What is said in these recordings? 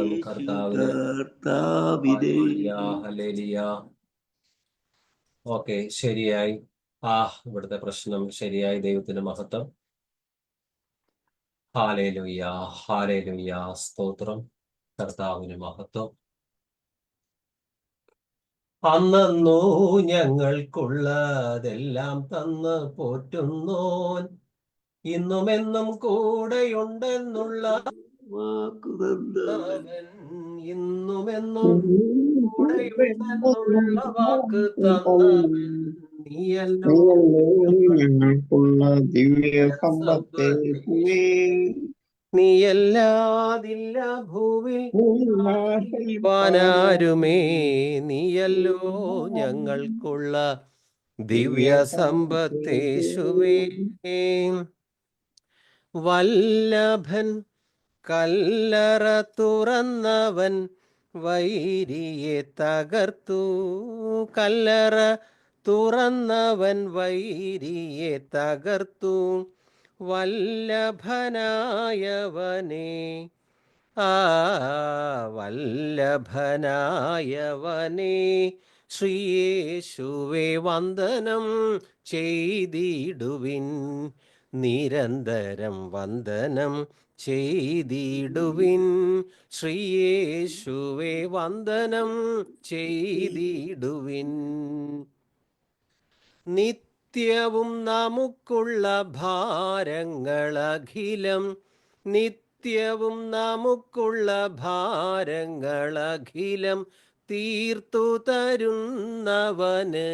മഹത്വം കർത്താവിന്. കർത്താവിനെ. ഹല്ലേലൂയ. ഓക്കെ, ശരിയായി. ഇവിടുത്തെ പ്രശ്നം ശരിയായി. ദൈവത്തിന് മഹത്വം. Hallelujah, hallelujah. സ്തോത്രം. കർത്താവിന് മഹത്വം. അന്നു ഞങ്ങൾക്കുള്ളതെല്ലാം തന്ന് പോറ്റുന്നോൻ ഇന്നുമെന്നും കൂടെയുണ്ടെന്നുള്ള വാക്കുതന്നവൻ, ഇന്നുമെന്നും കൂടെയുണ്ടെന്നുള്ള വാക്ക് തന്നവൻ നീയല്ലോ ഞങ്ങൾക്കുള്ള ദിവ്യ സമ്പത്തെ നീയല്ലാതില്ല ഭൂവിൽ പാനാരുമേ, നീയല്ലോ ഞങ്ങൾക്കുള്ള ദിവ്യ സമ്പത്തേശുവേ. വല്ലഭൻ കല്ലറ തുറന്നവൻ വൈരിയെ തകർത്തു, കല്ലറ തുറന്നവൻ വൈരിയെ തകർത്തു. വല്ലഭനായവനെ, വല്ലഭനായവനെ ശ്രീയേശുവേ വന്ദനം ചെയ്തിടുവിൻ, നിരന്തരം വന്ദനം ചെയ്തിടുവിൻ. ശ്രീയേശുവേ വന്ദനം ചെയ്തിടുവിൻ. നിത്യവും നമുക്കുള്ള ഭാരങ്ങളഖിലം, നിത്യവും നമുക്കുള്ള ഭാരങ്ങളഖിലം തീർത്തു തരുന്നവന്,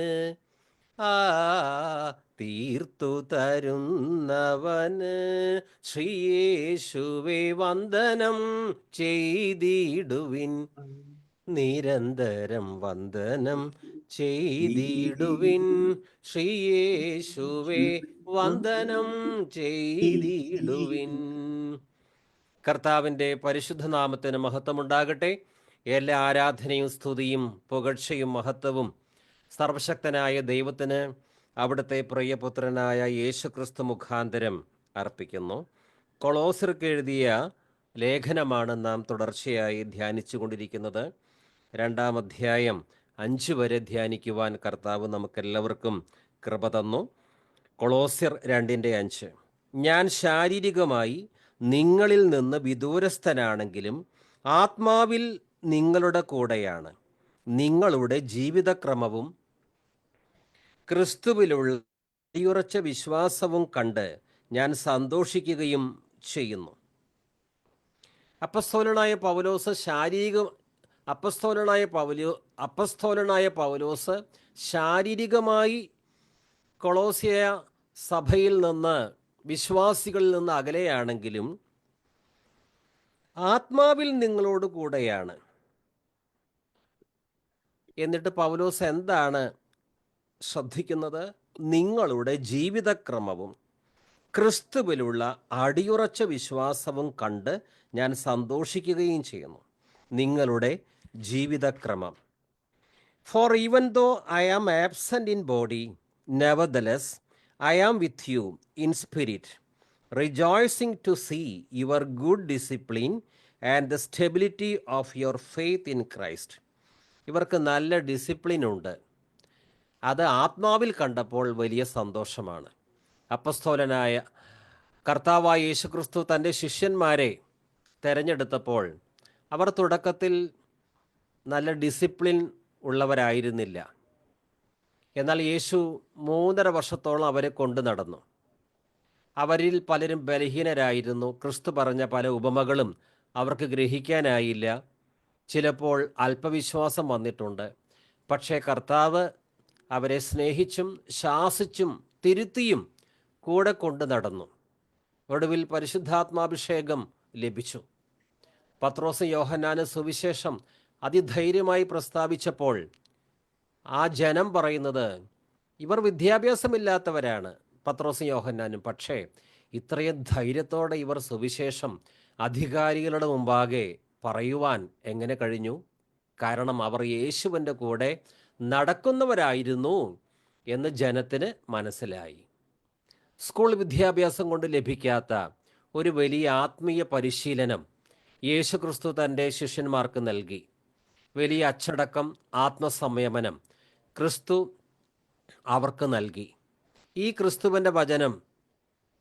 തീർത്തു തരുന്നവന് ശ്രീയേശുവേ വന്ദനം ചെയ്തിടുവിൻ, നിരന്തരം വന്ദനം ചെയ്തിടുവിൻ. ശ്രീയേശുവേ വന്ദനം ചെയ്തിടുവിൻ. കർത്താവിൻ്റെ പരിശുദ്ധ നാമത്തിന് മഹത്വമുണ്ടാകട്ടെ. എല്ലാ ആരാധനയും സ്തുതിയും പുകഴ്ചയും മഹത്വവും സർവശക്തനായ ദൈവത്തിന് അവിടുത്തെ പ്രിയപുത്രനായ യേശുക്രിസ്തു മുഖാന്തരം അർപ്പിക്കുന്നു. കൊളോസ്യർക്ക് എഴുതിയ ലേഖനമാണ് നാം തുടർച്ചയായി ധ്യാനിച്ചു കൊണ്ടിരിക്കുന്നത്. 2-ാം അധ്യായം 5 വരെ ധ്യാനിക്കുവാൻ കർത്താവ് നമുക്കെല്ലാവർക്കും കൃപ തന്നു. കൊളോസ്യർ 2:5. ഞാൻ ശാരീരികമായി നിങ്ങളിൽ നിന്ന് വിദൂരസ്ഥനാണെങ്കിലും ആത്മാവിൽ നിങ്ങളുടെ കൂടെയാണ്. നിങ്ങളുടെ ജീവിതക്രമവും ക്രിസ്തുവിലുള്ള അടിയുറച്ച വിശ്വാസവും കണ്ട് ഞാൻ സന്തോഷിക്കുകയും ചെയ്യുന്നു. അപ്പസ്തോലനായ പൗലോസ് ശാരീരികമായി കൊളോസ്യ സഭയിൽ നിന്ന്, വിശ്വാസികളിൽ നിന്ന് അകലെയാണെങ്കിലും ആത്മാവിൽ നിങ്ങളോട് കൂടെയാണ്. എന്നിട്ട് പൗലോസ് എന്താണ് ശ്രദ്ധിക്കുന്നത്? നിങ്ങളുടെ ജീവിതക്രമവും ക്രിസ്തുവിലുള്ള അടിയുറച്ച വിശ്വാസവും കണ്ട് ഞാൻ സന്തോഷിക്കുകയും ചെയ്യുന്നു. നിങ്ങളുടെ ജീവിതക്രമം. For even though I am absent in body, nevertheless I am with you in spirit, rejoicing to see your good discipline and the stability of your faith in Christ. ഇവർക്ക് നല്ല ഡിസിപ്ലിൻ ഉണ്ട്. അത് ആത്മാവിൽ കണ്ടപ്പോൾ വലിയ സന്തോഷമാണ്. അപ്പസ്തോലനായ കർത്താവായ യേശുക്രിസ്തു തൻ്റെ ശിഷ്യന്മാരെ തിരഞ്ഞെടുത്തപ്പോൾ അവർ തുടക്കത്തിൽ നല്ല ഡിസിപ്ലിൻ ഉള്ളവരായിരുന്നില്ല. എന്നാൽ യേശു 3.5 വർഷത്തോളം അവരെ കൊണ്ടു നടന്നു. അവരിൽ പലരും ബലഹീനരായിരുന്നു. ക്രിസ്തു പറഞ്ഞ പല ഉപമകളും അവർക്ക് ഗ്രഹിക്കാനായില്ല. ചിലപ്പോൾ അല്പവിശ്വാസം വന്നിട്ടുണ്ട്. പക്ഷേ കർത്താവ് അവരെ സ്നേഹിച്ചും ശാസിച്ചും തിരുത്തിയും കൂടെ കൊണ്ടു നടന്നു. ഒടുവിൽ പരിശുദ്ധാത്മാഭിഷേകം ലഭിച്ചു. പത്രോസും യോഹന്നാനും സുവിശേഷം അതിധൈര്യമായി പ്രസ്താവിച്ചപ്പോൾ ആ ജനം പറയുന്നത്, ഇവർ വിദ്യാഭ്യാസമില്ലാത്തവരാണ്, പത്രോസും യോഹന്നാനും. പക്ഷേ ഇത്രയും ധൈര്യത്തോടെ ഇവർ സുവിശേഷം അധികാരികളുടെ മുമ്പാകെ പറയുവാൻ എങ്ങനെ കഴിഞ്ഞു? കാരണം അവർ യേശുവിൻ്റെ കൂടെ നടക്കുന്നവരായിരുന്നു എന്ന് ജനത്തിന് മനസ്സിലായി. സ്കൂൾ വിദ്യാഭ്യാസം കൊണ്ട് ലഭിക്കാത്ത ഒരു വലിയ ആത്മീയ പരിശീലനം യേശുക്രിസ്തു തൻ്റെ ശിഷ്യന്മാർക്ക് നൽകി. വലിയ അച്ചടക്കം, ആത്മസംയമനം ക്രിസ്തു അവർക്ക് നൽകി. ഈ ക്രിസ്തുവിൻ്റെ വചനം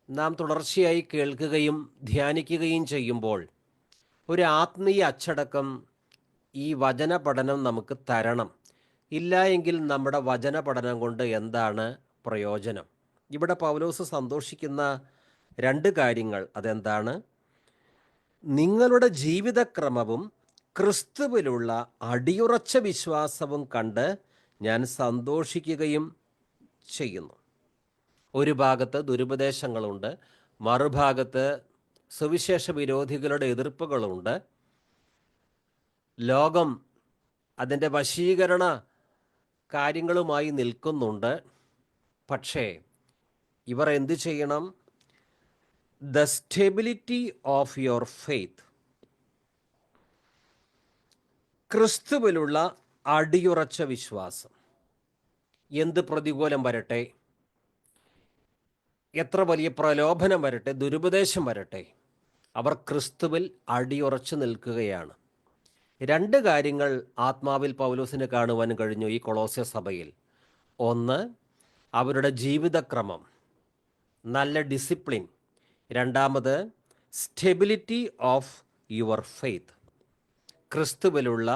നാം തുടർച്ചയായി കേൾക്കുകയും ധ്യാനിക്കുകയും ചെയ്യുമ്പോൾ ഒരു ആത്മീയ അച്ചടക്കം ഈ വചന പഠനം നമുക്ക് തരണം. ഇല്ല എങ്കിൽ നമ്മുടെ വചന പഠനം കൊണ്ട് എന്താണ് പ്രയോജനം? ഇവിടെ പൗലോസ് സന്തോഷിക്കുന്ന രണ്ട് കാര്യങ്ങൾ അതെന്താണ്? നിങ്ങളുടെ ജീവിതക്രമവും ക്രിസ്തുവിലുള്ള അടിയുറച്ച വിശ്വാസവും കണ്ട് ഞാൻ സന്തോഷിക്കുകയും ചെയ്യുന്നു. ഒരു ഭാഗത്ത് ദുരുപദേശങ്ങളുണ്ട്, മറുഭാഗത്ത് സുവിശേഷ വിരോധികളുടെ എതിർപ്പുകളുണ്ട്. ലോകം അതിൻ്റെ വശീകരണ കാര്യങ്ങളുമായി നിൽക്കുന്നുണ്ട്. പക്ഷേ ഇവർ എന്തു ചെയ്യണം? The stability of your faith, ക്രിസ്തുവിലുള്ള അടിയുറച്ച വിശ്വാസം. എന്ത് പ്രതികൂലം വരട്ടെ, എത്ര വലിയ പ്രലോഭനം വരട്ടെ, ദുരുപദേശം വരട്ടെ, അവർ ക്രിസ്തുവിൽ അടിയുറച്ചു നിൽക്കുകയാണ്. രണ്ട് കാര്യങ്ങൾ ആത്മാവിൽ പൗലോസിന് കാണുവാൻ കഴിഞ്ഞു ഈ കൊളോസ്യ സഭയിൽ. ഒന്ന്, അവരുടെ ജീവിതക്രമം, നല്ല ഡിസിപ്ലിൻ. രണ്ടാമത്, സ്റ്റെബിലിറ്റി ഓഫ് യുവർ ഫെയ്ത്ത്, ക്രിസ്തുവിലുള്ള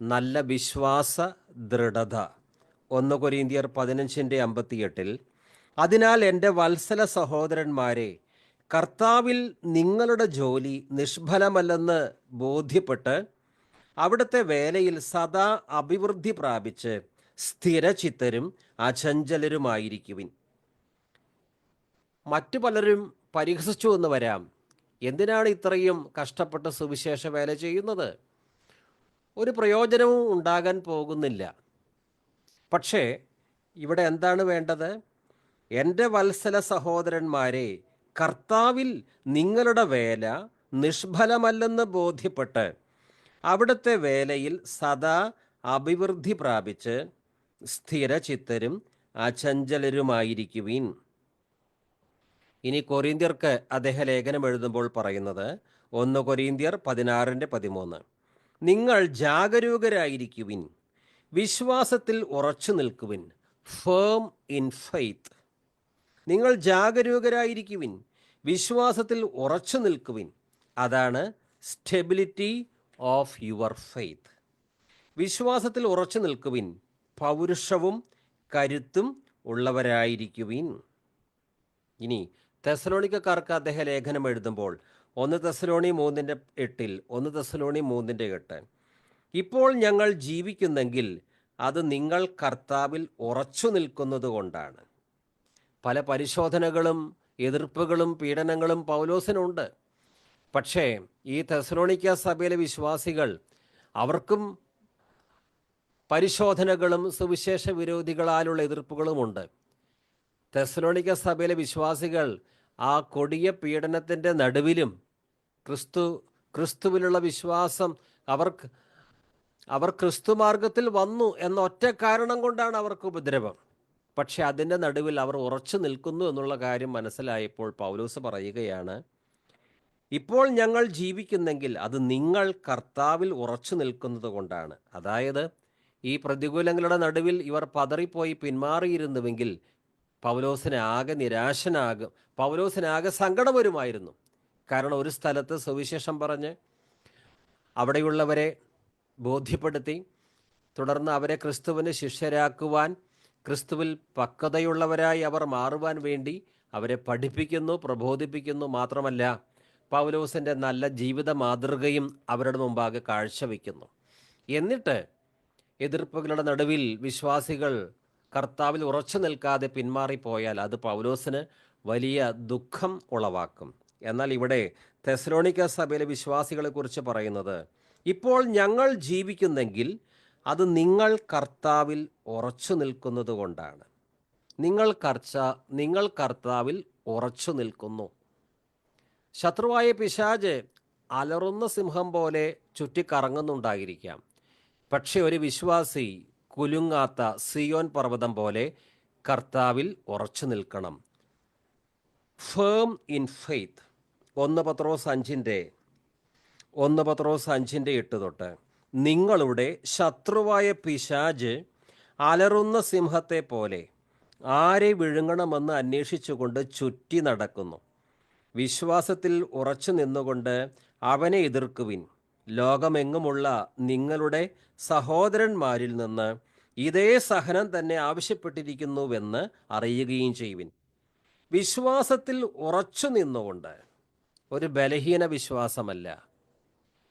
നല്ല വിശ്വാസ ദൃഢത. 1 കൊരിന്ത്യർ 15:58 അതിനാൽ എൻ്റെ വത്സല സഹോദരന്മാരെ, കർത്താവിൽ നിങ്ങളുടെ ജോലി നിഷ്ഫലമല്ലെന്ന് ബോധ്യപ്പെട്ട് അവിടുത്തെ വേലയിൽ സദാ അഭിവൃദ്ധി പ്രാപിച്ച് സ്ഥിരചിത്തരും അചഞ്ചലരുമായിരിക്കുവിൻ. മറ്റു പലരും പരിഹസിച്ചു എന്ന് വരാം, എന്തിനാണ് ഇത്രയും കഷ്ടപ്പെട്ട് സുവിശേഷ വേല ചെയ്യുന്നത്? ഒരു പ്രയോജനവും ഉണ്ടാകാൻ പോകുന്നില്ല. പക്ഷേ ഇവിടെ എന്താണ് വേണ്ടത്? എൻ്റെ വത്സല സഹോദരന്മാരെ, കർത്താവിൽ നിങ്ങളുടെ വേല നിഷ്ഫലമല്ലെന്ന് ബോധ്യപ്പെട്ട് അവിടുത്തെ വേലയിൽ സദാ അഭിവൃദ്ധി പ്രാപിച്ച് സ്ഥിരചിത്തരും അചഞ്ചലരുമായിരിക്കുവിൻ. ഇനി കൊരിന്ത്യർക്ക് അദ്ദേഹം ലേഖനം എഴുതുമ്പോൾ പറയുന്നത് 1 കൊരിന്ത്യർ 16:13 നിങ്ങൾ ജാഗരൂകരായിരിക്കുവിൻ, വിശ്വാസത്തിൽ ഉറച്ചു നിൽക്കുവിൻ, ഫേം ഇൻ ഫെയ്ത്ത്. നിങ്ങൾ ജാഗരൂകരായിരിക്കുവിൻ, വിശ്വാസത്തിൽ ഉറച്ചു നിൽക്കുവിൻ. അതാണ് സ്റ്റെബിലിറ്റി ഓഫ് യുവർ ഫെയ്ത്ത്. വിശ്വാസത്തിൽ ഉറച്ചു നിൽക്കുവിൻ, പൗരുഷവും കരുത്തും ഉള്ളവരായിരിക്കുവിൻ. ഇനി തെസ്സലോനിക്കക്കാർക്ക് അദ്ദേഹം ലേഖനം എഴുതുമ്പോൾ 1 തെസ്സലോനി 3:8 1 തെസ്സലോനി 3:8 ഇപ്പോൾ ഞങ്ങൾ ജീവിക്കുന്നെങ്കിൽ അത് നിങ്ങൾ കർത്താവിൽ ഉറച്ചു നിൽക്കുന്നത് കൊണ്ടാണ്. പല പരിശോധനകളും എതിർപ്പുകളും പീഡനങ്ങളും പൗലോസിനുണ്ട്. പക്ഷേ ഈ തെസ്സലോനിക്ക സഭയിലെ വിശ്വാസികൾ, അവർക്കും പരിശോധനകളും സുവിശേഷ വിരോധികളാലുള്ള എതിർപ്പുകളുമുണ്ട്. തെസ്സലോനിക്ക സഭയിലെ വിശ്വാസികൾ ആ കൊടിയ പീഡനത്തിൻ്റെ നടുവിലും ക്രിസ്തുവിലുള്ള വിശ്വാസം അവർ ക്രിസ്തുമാർഗത്തിൽ വന്നു എന്ന ഒറ്റ കാരണം കൊണ്ടാണ് അവർക്ക് ഉപദ്രവം. പക്ഷെ അതിൻ്റെ നടുവിൽ അവർ ഉറച്ചു നിൽക്കുന്നു എന്നുള്ള കാര്യം മനസ്സിലായപ്പോൾ പൗലോസ് പറയുകയാണ്, ഇപ്പോൾ ഞങ്ങൾ ജീവിക്കുന്നെങ്കിൽ അത് നിങ്ങൾ കർത്താവിൽ ഉറച്ചു നിൽക്കുന്നത് കൊണ്ടാണ്. അതായത് ഈ പ്രതികൂലങ്ങളുടെ നടുവിൽ ഇവർ പതറിപ്പോയി പിന്മാറിയിരുന്നുവെങ്കിൽ പൗലോസിനാകെ സങ്കടം വരുമായിരുന്നു. കാരണം ഒരു സ്ഥലത്ത് സുവിശേഷം പറഞ്ഞ് അവിടെയുള്ളവരെ ബോധ്യപ്പെടുത്തി, തുടർന്ന് അവരെ ക്രിസ്തുവിന് ശിഷ്യരാക്കുവാൻ, ക്രിസ്തുവിൽ പക്വതയുള്ളവരായി അവർ മാറുവാൻ വേണ്ടി അവരെ പഠിപ്പിക്കുന്നു, പ്രബോധിപ്പിക്കുന്നു. മാത്രമല്ല പൗലോസിൻ്റെ നല്ല ജീവിത മാതൃകയും അവരുടെ മുമ്പാകെ കാഴ്ചവെക്കുന്നു. എന്നിട്ട് എതിർപ്പുകളുടെ നടുവിൽ വിശ്വാസികൾ കർത്താവിൽ ഉറച്ചു നിൽക്കാതെ പിന്മാറിപ്പോയാൽ അത് പൗലോസിന് വലിയ ദുഃഖം ഉളവാക്കും. എന്നാൽ ഇവിടെ തെസ്സലോനിക്ക സഭയിലെ വിശ്വാസികളെക്കുറിച്ച് പറയുന്നത്, ഇപ്പോൾ ഞങ്ങൾ ജീവിക്കുന്നെങ്കിൽ അത് നിങ്ങൾ കർത്താവിൽ ഉറച്ചു നിൽക്കുന്നത് കൊണ്ടാണ്. നിങ്ങൾ കർത്താവിൽ ഉറച്ചു നിൽക്കുന്നു. ശത്രുവായ പിശാച് അലറുന്ന സിംഹം പോലെ ചുറ്റിക്കറങ്ങുന്നുണ്ടായിരിക്കാം. പക്ഷെ ഒരു വിശ്വാസി കുലുങ്ങാത്ത സിയോൻ പർവ്വതം പോലെ കർത്താവിൽ ഉറച്ചു നിൽക്കണം. Firm in faith. 1 പത്രോസ് 5 1 പത്രോസ് 5:8 തൊട്ട്, നിങ്ങളുടെ ശത്രുവായ പിശാച് അലറുന്ന സിംഹത്തെ പോലെ ആരെ വിഴുങ്ങണമെന്ന് അന്വേഷിച്ചുകൊണ്ട് ചുറ്റി നടക്കുന്നു. വിശ്വാസത്തിൽ ഉറച്ചു നിന്നുകൊണ്ട് അവനെ എതിർക്കുവിൻ. ലോകമെങ്ങുമുള്ള നിങ്ങളുടെ സഹോദരന്മാരിൽ നിന്ന് ഇതേ സഹനം തന്നെ ആവശ്യപ്പെട്ടിരിക്കുന്നുവെന്ന് അറിയുകയും ചെയ്യുവിൻ. വിശ്വാസത്തിൽ ഉറച്ചു നിന്നുകൊണ്ട്, ഒരു ബലഹീന വിശ്വാസമല്ല,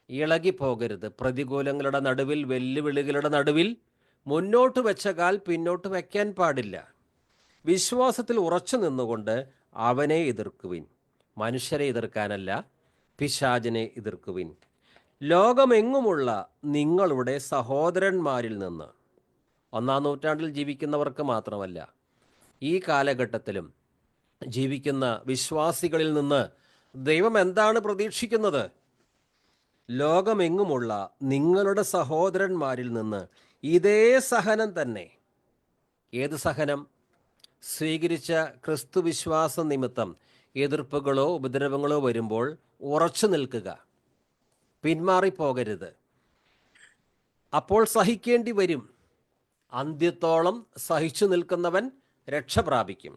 ഇളകിപ്പോകരുത്. പ്രതികൂലങ്ങളുടെ നടുവിൽ, വെല്ലുവിളികളുടെ നടുവിൽ മുന്നോട്ട് വെച്ച കാൽ പിന്നോട്ട് വയ്ക്കാൻ പാടില്ല. വിശ്വാസത്തിൽ ഉറച്ചു നിന്നുകൊണ്ട് അവനെ എതിർക്കുവിൻ. മനുഷ്യരെ എതിർക്കാനല്ല, പിശാചിനെ എതിർക്കുവിൻ. ലോകമെങ്ങുമുള്ള നിങ്ങളുടെ സഹോദരന്മാരിൽ നിന്ന്, 1-ാം നൂറ്റാണ്ടിൽ ജീവിക്കുന്നവർക്ക് മാത്രമല്ല, ഈ കാലഘട്ടത്തിലും ജീവിക്കുന്ന വിശ്വാസികളിൽ നിന്ന് ദൈവം എന്താണ് പ്രതീക്ഷിക്കുന്നത്? ലോകമെങ്ങുമുള്ള നിങ്ങളുടെ സഹോദരന്മാരിൽ നിന്ന് ഇതേ സഹനം തന്നെ. ഏത് സഹനം? സ്വീകരിച്ച ക്രിസ്തു വിശ്വാസ നിമിത്തം എതിർപ്പുകളോ ഉപദ്രവങ്ങളോ വരുമ്പോൾ ഉറച്ചു നിൽക്കുക, പിന്മാറിപ്പോകരുത്. അപ്പോൾ സഹിക്കേണ്ടി വരും. അന്ത്യത്തോളം സഹിച്ചു നിൽക്കുന്നവൻ രക്ഷ പ്രാപിക്കും.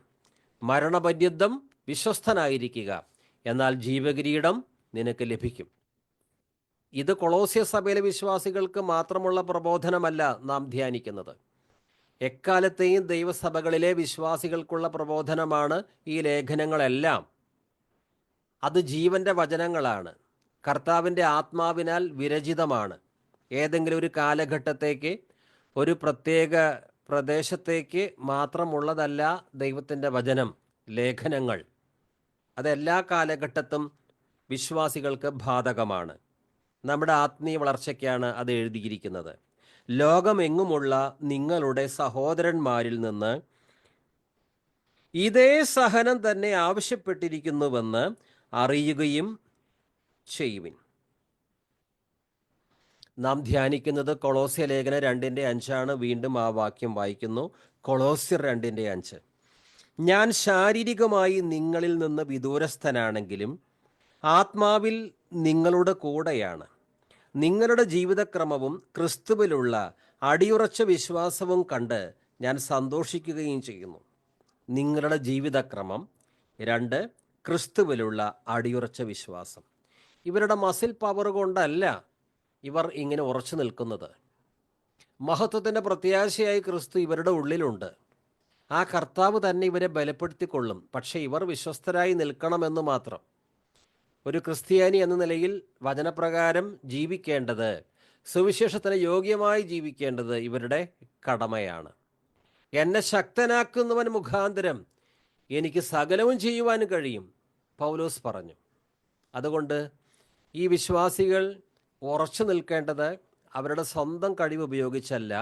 മരണപര്യന്തം വിശ്വസ്തനായിരിക്കുക, എന്നാൽ ജീവകിരീടം നിനക്ക് ലഭിക്കും. ഇത് കൊളോസ്യ സഭയിലെ വിശ്വാസികൾക്ക് മാത്രമുള്ള പ്രബോധനമല്ല നാം ധ്യാനിക്കുന്നത്. എക്കാലത്തെയും ദൈവസഭകളിലെ വിശ്വാസികൾക്കുള്ള പ്രബോധനമാണ് ഈ ലേഖനങ്ങളെല്ലാം. അത് ജീവന്റെ വചനങ്ങളാണ്, കർത്താവിൻ്റെ ആത്മാവിനാൽ വിരചിതമാണ്. ഏതെങ്കിലും ഒരു കാലഘട്ടത്തേക്ക്, ഒരു പ്രത്യേക പ്രദേശത്തേക്ക് മാത്രമുള്ളതല്ല ദൈവത്തിൻ്റെ വചനം, ലേഖനങ്ങൾ. അതെല്ലാ കാലഘട്ടത്തും വിശ്വാസികൾക്ക് ബാധകമാണ്. നമ്മുടെ ആത്മീയ വളർച്ചയ്ക്കാണ് അത് എഴുതിയിരിക്കുന്നത്. ലോകമെങ്ങുമുള്ള നിങ്ങളുടെ സഹോദരന്മാരിൽ നിന്ന് ഇതേ സഹനം തന്നെ ആവശ്യപ്പെട്ടിരിക്കുന്നുവെന്ന് അറിയുകയും ചെയ്യുവിൻ. നാം ധ്യാനിക്കുന്നത് കൊളോസ്യ ലേഖനം 2:5. വീണ്ടും ആ വാക്യം വായിക്കുന്നു. കൊളോസ്യർ 2:5. ഞാൻ ശാരീരികമായി നിങ്ങളിൽ നിന്ന് വിദൂരസ്ഥനാണെങ്കിലും ആത്മാവിൽ നിങ്ങളുടെ കൂടെയാണ്. നിങ്ങളുടെ ജീവിതക്രമവും ക്രിസ്തുവിലുള്ള അടിയുറച്ച വിശ്വാസവും കണ്ട് ഞാൻ സന്തോഷിക്കുകയും ചെയ്യുന്നു. നിങ്ങളുടെ ജീവിതക്രമം. 2, ക്രിസ്തുവിലുള്ള അടിയുറച്ച വിശ്വാസം. ഇവരുടെ മസിൽ പവർ കൊണ്ടല്ല ഇവർ ഇങ്ങനെ ഉറച്ചു നിൽക്കുന്നത്. മഹത്വത്തിൻ്റെ പ്രത്യാശയായി ക്രിസ്തു ഇവരുടെ ഉള്ളിലുണ്ട്. ആ കർത്താവ് തന്നെ ഇവരെ ബലപ്പെടുത്തിക്കൊള്ളും. പക്ഷേ ഇവർ വിശ്വസ്തരായി നിൽക്കണമെന്ന് മാത്രം. ഒരു ക്രിസ്ത്യാനി എന്ന നിലയിൽ വചനപ്രകാരം ജീവിക്കേണ്ടത്, സുവിശേഷത്തിന് യോഗ്യമായി ജീവിക്കേണ്ടത് ഇവരുടെ കടമയാണ്. എന്നെ ശക്തനാക്കുന്നവൻ മുഖാന്തരം എനിക്ക് സകലവും ചെയ്യുവാൻ കഴിയും, പൗലോസ് പറഞ്ഞു. അതുകൊണ്ട് ഈ വിശ്വാസികൾ ഉറച്ചു നിൽക്കേണ്ടത് അവരുടെ സ്വന്തം കഴിവ് ഉപയോഗിച്ചല്ല,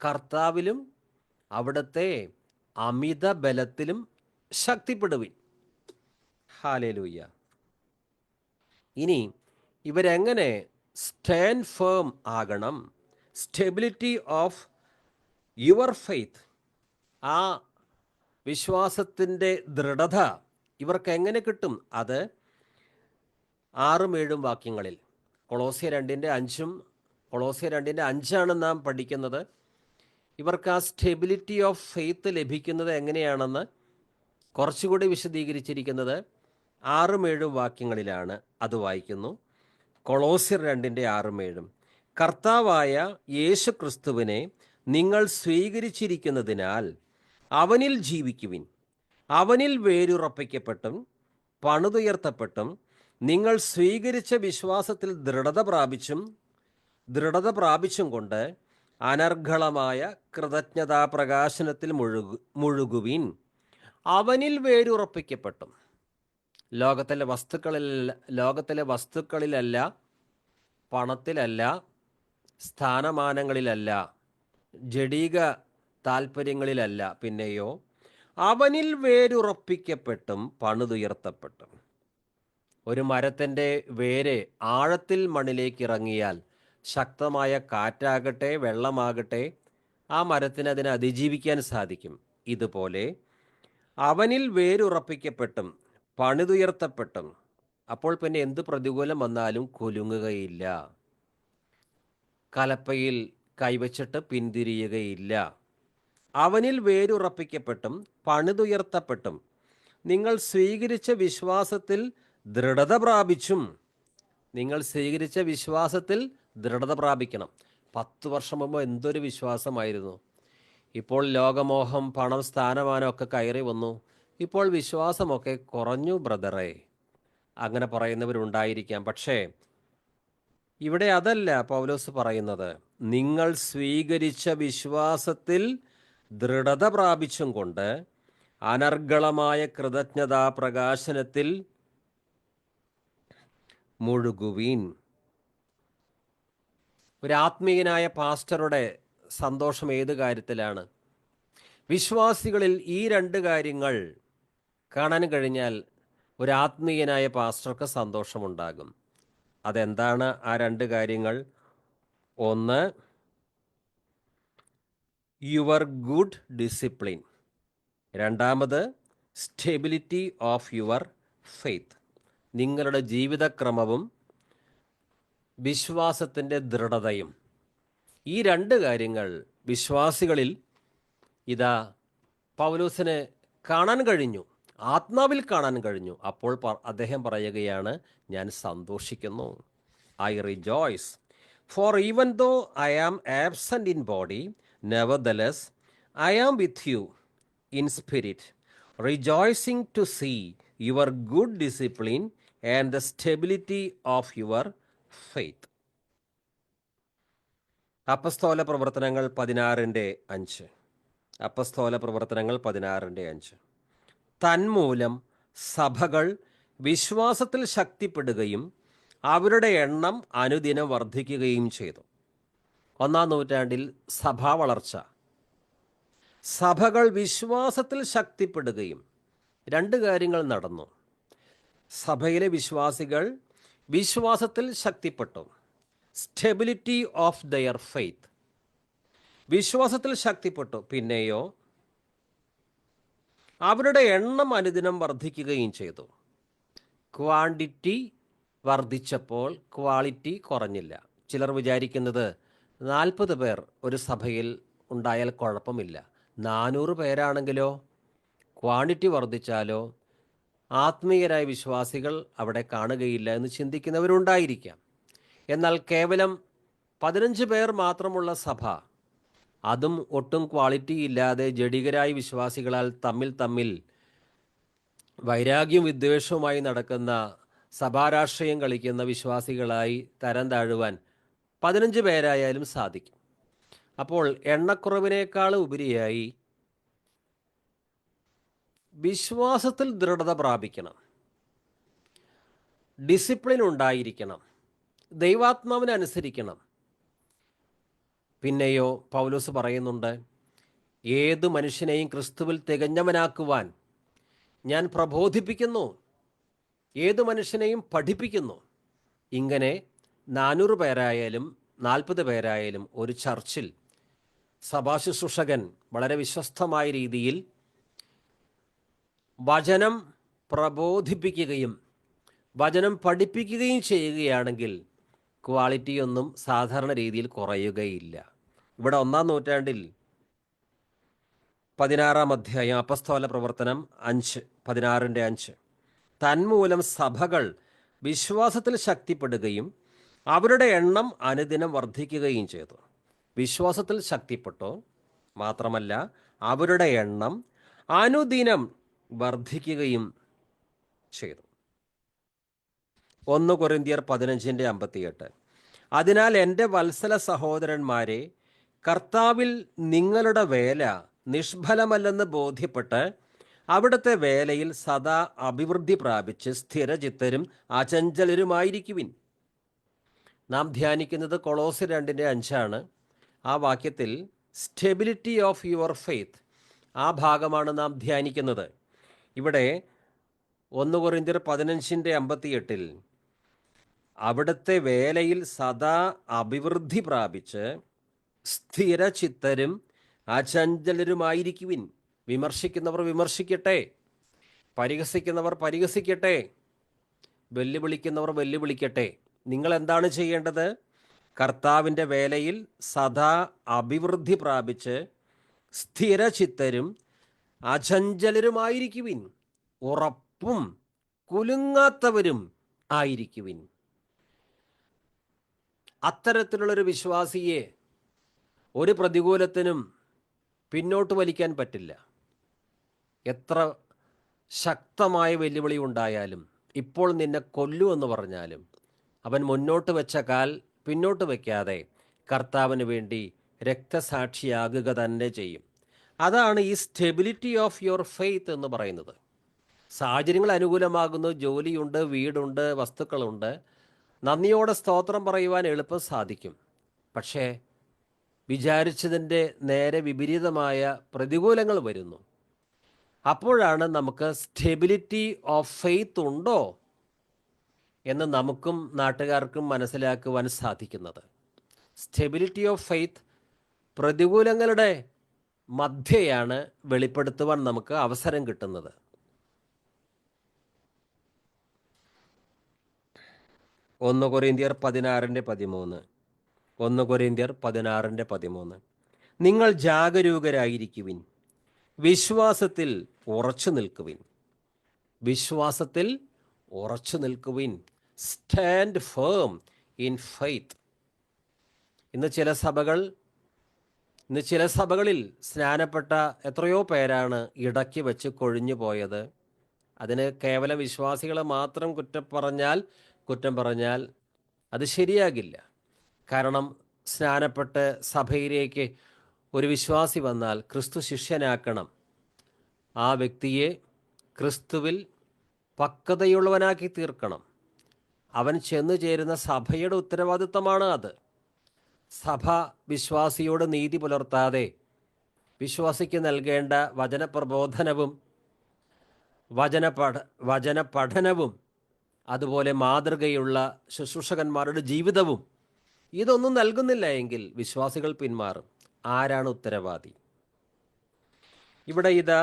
കർത്താവിലും അവിടുത്തെ അമിത ബലത്തിലും ശക്തിപ്പെടുവിൻ. ഹല്ലേലൂയ. ഇനി ഇവരെങ്ങനെ സ്റ്റാൻഡ് ഫേം ആകണം? സ്റ്റെബിലിറ്റി ഓഫ് യുവർ ഫെയ്ത്ത്, ആ വിശ്വാസത്തിൻ്റെ ദൃഢത ഇവർക്ക് എങ്ങനെ കിട്ടും? അത് 6-7 വാക്യങ്ങളിൽ, കൊളോസ്യ 2:5, കൊളോസ്യ 2:5 നാം പഠിക്കുന്നത്. ഇവർക്ക് ആ സ്റ്റെബിലിറ്റി ഓഫ് ഫെയ്ത്ത് ലഭിക്കുന്നത് എങ്ങനെയാണെന്ന് കുറച്ചുകൂടി വിശദീകരിച്ചിരിക്കുന്നത് 6-7 വാക്യങ്ങളിലാണ്. അത് വായിക്കുന്നു. കൊളോസ്യർ 2:6-7. കർത്താവായ യേശു ക്രിസ്തുവിനെ നിങ്ങൾ സ്വീകരിച്ചിരിക്കുന്നതിനാൽ അവനിൽ ജീവിക്കുവിൻ. അവനിൽ വേരുറപ്പിക്കപ്പെട്ടും പണിതുയർത്തപ്പെട്ടും നിങ്ങൾ സ്വീകരിച്ച വിശ്വാസത്തിൽ ദൃഢത പ്രാപിച്ചും കൊണ്ട് അനർഘളമായ കൃതജ്ഞതാപ്രകാശനത്തിൽ മുഴുകുവിൻ. അവനിൽ വേരുറപ്പിക്കപ്പെട്ടും. ലോകത്തിലെ വസ്തുക്കളിലല്ല, പണത്തിലല്ല, സ്ഥാനമാനങ്ങളിലല്ല, ജഡീക താല്പര്യങ്ങളിലല്ല, പിന്നെയോ അവനിൽ വേരുറപ്പിക്കപ്പെട്ടും പണിതുയർത്തപ്പെട്ടും. ഒരു മരത്തിൻ്റെ വേര് ആഴത്തിൽ മണ്ണിലേക്ക് ഇറങ്ങിയാൽ ശക്തമായ കാറ്റാകട്ടെ വെള്ളമാകട്ടെ ആ മരത്തിന് അതിനെ അതിജീവിക്കാൻ സാധിക്കും. ഇതുപോലെ അവനിൽ വേരുറപ്പിക്കപ്പെട്ടും പണിതുയർത്തപ്പെട്ടും, അപ്പോൾ പിന്നെ എന്ത് പ്രതികൂലം വന്നാലും കുലുങ്ങുകയില്ല, കലപ്പയിൽ കൈവച്ചിട്ട് പിന്തിരിയുകയില്ല. അവനിൽ വേരുറപ്പിക്കപ്പെട്ടും പണിതുയർത്തപ്പെട്ടും നിങ്ങൾ സ്വീകരിച്ച വിശ്വാസത്തിൽ ദൃഢത പ്രാപിച്ചും. നിങ്ങൾ സ്വീകരിച്ച വിശ്വാസത്തിൽ ദൃഢത പ്രാപിക്കണം. 10 വർഷം മുമ്പ് എന്തൊരു വിശ്വാസമായിരുന്നു. ഇപ്പോൾ ലോകമോഹം, പണം, സ്ഥാനമാനം ഒക്കെ കയറി വന്നു. ഇപ്പോൾ വിശ്വാസമൊക്കെ കുറഞ്ഞു ബ്രദറെ. അങ്ങനെ പറയുന്നവരുണ്ടായിരിക്കാം. പക്ഷേ ഇവിടെ അതല്ല പൗലോസ് പറയുന്നത്. നിങ്ങൾ സ്വീകരിച്ച വിശ്വാസത്തിൽ ദൃഢത പ്രാപിച്ചും കൊണ്ട് അനർഗളമായ കൃതജ്ഞതാ പ്രകാശനത്തിൽ മുഴുകുവീൻ. ഒരു ആത്മീയനായ പാസ്റ്ററുടെ സന്തോഷം ഏത് കാര്യത്തിലാണ്? വിശ്വാസികളിൽ ഈ 2 കാര്യങ്ങൾ കാണാൻ കഴിഞ്ഞാൽ ഒരു ആത്മീയനായ പാസ്റ്റർക്ക് സന്തോഷമുണ്ടാകും. അതെന്താണ് ആ 2 കാര്യങ്ങൾ? ഒന്ന്, യുവർ ഗുഡ് ഡിസിപ്ലിൻ. രണ്ടാമത്, സ്റ്റെബിലിറ്റി ഓഫ് യുവർ ഫെയ്ത്ത്. നിങ്ങളുടെ ജീവിതക്രമവും വിശ്വാസത്തിൻ്റെ ദൃഢതയും. ഈ 2 കാര്യങ്ങൾ വിശ്വാസികളിൽ ഇതാ പൗലോസിന് കാണാൻ കഴിഞ്ഞു, ആത്മാവിൽ കാണാൻ കഴിഞ്ഞു. അപ്പോൾ അദ്ദേഹം പറയുകയാണ്, ഞാൻ സന്തോഷിക്കുന്നു. I rejoice, for even though I am absent in body, nevertheless I am with you in spirit, rejoicing to see your good discipline and the stability of your faith. അപ്പസ്തോല പ്രവർത്തനങ്ങൾ 16:5. അപ്പസ്തോല പ്രവർത്തനങ്ങൾ 16:5. തന്മൂലം സഭകൾ വിശ്വാസത്തിൽ ശക്തിപ്പെടുകയും അവരുടെ എണ്ണം അനുദിനം വർദ്ധിക്കുകയും ചെയ്തു. 1-ാം നൂറ്റാണ്ടിൽ സഭാ വളർച്ച. സഭകൾ വിശ്വാസത്തിൽ ശക്തിപ്പെടുകയും 2 കാര്യങ്ങൾ നടന്നു. സഭയിലെ വിശ്വാസികൾ വിശ്വാസത്തിൽ ശക്തിപ്പെട്ടു. സ്റ്റെബിലിറ്റി ഓഫ് ദയർ ഫെയ്ത്ത്, വിശ്വാസത്തിൽ ശക്തിപ്പെട്ടു. പിന്നെയോ അവരുടെ എണ്ണം അനുദിനം വർദ്ധിക്കുകയും ചെയ്തു. ക്വാണ്ടിറ്റി വർദ്ധിച്ചപ്പോൾ ക്വാളിറ്റി കുറഞ്ഞില്ല. ചിലർ വിചാരിക്കുന്നത് 40 പേർ ഒരു സഭയിൽ ഉണ്ടായാൽ കുഴപ്പമില്ല, 400 പേരാണെങ്കിലോ, ക്വാണ്ടിറ്റി വർദ്ധിച്ചാലോ ആത്മീയരായ വിശ്വാസികൾ അവിടെ കാണുകയില്ല എന്ന് ചിന്തിക്കുന്നവരുണ്ടായിരിക്കാം. എന്നാൽ കേവലം 15 പേർ മാത്രമുള്ള സഭ, അതും ഒട്ടും ക്വാളിറ്റി ഇല്ലാതെ ജഡികരായ വിശ്വാസികളാൽ തമ്മിൽ വൈരാഗ്യവും വിദ്വേഷവുമായി നടക്കുന്ന, സഭാരാഷ്ട്രീയം കളിക്കുന്ന വിശ്വാസികളായി തരം താഴുവാൻ 15 പേരായാലും സാധിക്കും. അപ്പോൾ എണ്ണക്കുറവിനേക്കാൾ ഉപരിയായി വിശ്വാസത്തിൽ ദൃഢത പ്രാപിക്കണം, ഡിസിപ്ലിൻ ഉണ്ടായിരിക്കണം, ദൈവാത്മാവിനനുസരിക്കണം. പിന്നെയോ പൗലോസ് പറയുന്നുണ്ട്, ഏതു മനുഷ്യനെയും ക്രിസ്തുവിൽ തികഞ്ഞവനാക്കുവാൻ ഞാൻ പ്രബോധിപ്പിക്കുന്നു, ഏതു മനുഷ്യനെയും പഠിപ്പിക്കുന്നു. ഇങ്ങനെ 400 പേരായാലും 40 പേരായാലും ഒരു ചർച്ചിൽ സഭാശുശ്രൂഷകൻ വളരെ വിശ്വസ്തമായ രീതിയിൽ വചനം പ്രബോധിപ്പിക്കുകയും വചനം പഠിപ്പിക്കുകയും ചെയ്യുകയാണെങ്കിൽ ക്വാളിറ്റിയൊന്നും സാധാരണ രീതിയിൽ കുറയുകയില്ല. ഇവിടെ 1-ാം നൂറ്റാണ്ടിൽ 16-ാം അധ്യായം അപ്പസ്തോല പ്രവർത്തനം 16:5, തന്മൂലം സഭകൾ വിശ്വാസത്തിൽ ശക്തിപ്പെടുകയും അവരുടെ എണ്ണം അനുദിനം വർദ്ധിക്കുകയും ചെയ്തു. വിശ്വാസത്തിൽ ശക്തിപ്പെട്ടു, മാത്രമല്ല അവരുടെ എണ്ണം അനുദിനം വർദ്ധിക്കുകയും ചെയ്തു. 1 കൊരിന്ത്യർ 15:58. അതിനാൽ എൻ്റെ വത്സല സഹോദരന്മാരെ, കർത്താവിൽ നിങ്ങളുടെ വേല നിഷ്ഫലമല്ലെന്ന് ബോധ്യപ്പെട്ട് അവിടുത്തെ വേലയിൽ സദാ അഭിവൃദ്ധി പ്രാപിച്ച് സ്ഥിരചിത്തരും അചഞ്ചലരുമായിരിക്കുവിൻ. നാം ധ്യാനിക്കുന്നത് കൊളോസ്യർ 2:5. ആ വാക്യത്തിൽ സ്റ്റെബിലിറ്റി ഓഫ് യുവർ ഫെയ്ത്ത്, ആ ഭാഗമാണ് നാം ധ്യാനിക്കുന്നത്. ഇവിടെ 1 കൊരിന്ത്യർ 15:58 അവിടുത്തെ വേലയിൽ സദാ അഭിവൃദ്ധി പ്രാപിച്ച് സ്ഥിരചിത്തരും അചഞ്ചലരുമായിരിക്കുവിൻ. വിമർശിക്കുന്നവർ വിമർശിക്കട്ടെ, പരിഹസിക്കുന്നവർ പരിഹസിക്കട്ടെ, വെല്ലുവിളിക്കുന്നവർ വെല്ലുവിളിക്കട്ടെ. നിങ്ങൾ എന്താണ് ചെയ്യേണ്ടത്? കർത്താവിൻ്റെ വേലയിൽ സദാ അഭിവൃദ്ധി പ്രാപിച്ച് സ്ഥിരചിത്തരും അചഞ്ചലരുമായിരിക്കുവിൻ, ഉറപ്പും കുലുങ്ങാത്തവരും ആയിരിക്കുവിൻ. അത്തരത്തിലുള്ളൊരു വിശ്വാസിയെ ഒരു പ്രതികൂലത്തിനും പിന്നോട്ട് വലിക്കാൻ പറ്റില്ല. എത്ര ശക്തമായ വെല്ലുവിളി ഉണ്ടായാലും, ഇപ്പോൾ നിന്നെ കൊല്ലുമെന്ന് പറഞ്ഞാലും, അവൻ മുന്നോട്ട് വെച്ച കാൽ പിന്നോട്ട് വയ്ക്കാതെ കർത്താവിന് വേണ്ടി രക്തസാക്ഷിയാകുക തന്നെ ചെയ്യും. അതാണ് ഈ സ്റ്റെബിലിറ്റി ഓഫ് യുവർ ഫെയ്ത്ത് എന്ന് പറയുന്നത്. സാഹചര്യങ്ങൾ അനുകൂലമാകുന്നു, ജോലിയുണ്ട്, വീടുണ്ട്, വസ്തുക്കളുണ്ട്, നന്ദിയോടെ സ്തോത്രം പറയുവാൻ എളുപ്പം സാധിക്കും. പക്ഷേ വിചാരിച്ചതിൻ്റെ നേരെ വിപരീതമായ പ്രതികൂലങ്ങൾ വരുന്നു. അപ്പോഴാണ് നമുക്ക് സ്റ്റെബിലിറ്റി ഓഫ് ഫെയ്ത്ത് ഉണ്ടോ എന്ന് നമുക്കും നാട്ടുകാർക്കും മനസ്സിലാക്കുവാൻ സാധിക്കുന്നത്. സ്റ്റെബിലിറ്റി ഓഫ് ഫെയ്ത്ത് പ്രതികൂലങ്ങളുടെ മധ്യയാണ് വെളിപ്പെടുത്തുവാൻ നമുക്ക് അവസരം കിട്ടുന്നത്. ഒന്ന് കൊരിന്ത്യർ 16:13. 1 കൊരിന്ത്യർ 16:13. നിങ്ങൾ ജാഗരൂകരായിരിക്കുവിൻ, വിശ്വാസത്തിൽ ഉറച്ചു നിൽക്കുവിൻ. വിശ്വാസത്തിൽ ഉറച്ചു നിൽക്കുവിൻ. Stand firm in faith. ഇന്ന് ചില സഭകളിൽ സ്നാനപ്പെട്ട എത്രയോ പേരാണ് ഇടയ്ക്ക് വെച്ച് കൊഴിഞ്ഞു പോയത്. അതിന് കേവലം വിശ്വാസികളെ മാത്രം കുറ്റം പറഞ്ഞാൽ അത് ശരിയാകില്ല. കാരണം സ്നാനപ്പെട്ട് സഭയിലേക്ക് ഒരു വിശ്വാസി വന്നാൽ ക്രിസ്തു ശിഷ്യനാക്കണം. ആ വ്യക്തിയെ ക്രിസ്തുവിൽ പക്വതയുള്ളവനാക്കി തീർക്കണം. അവൻ ചെന്നു ചേരുന്ന സഭയുടെ ഉത്തരവാദിത്തമാണ് അത്. സഭ വിശ്വാസിയോട് നീതി പുലർത്താതെ വിശ്വാസിക്ക് നൽകേണ്ട വചനപ്രബോധനവും വചന പഠനവും അതുപോലെ മാതൃകയുള്ള ശുശ്രൂഷകന്മാരുടെ ജീവിതവും ഇതൊന്നും നൽകുന്നില്ല എങ്കിൽ വിശ്വാസികൾ പിന്മാറും. ആരാണ് ഉത്തരവാദി? ഇവിടെ ഇതാ,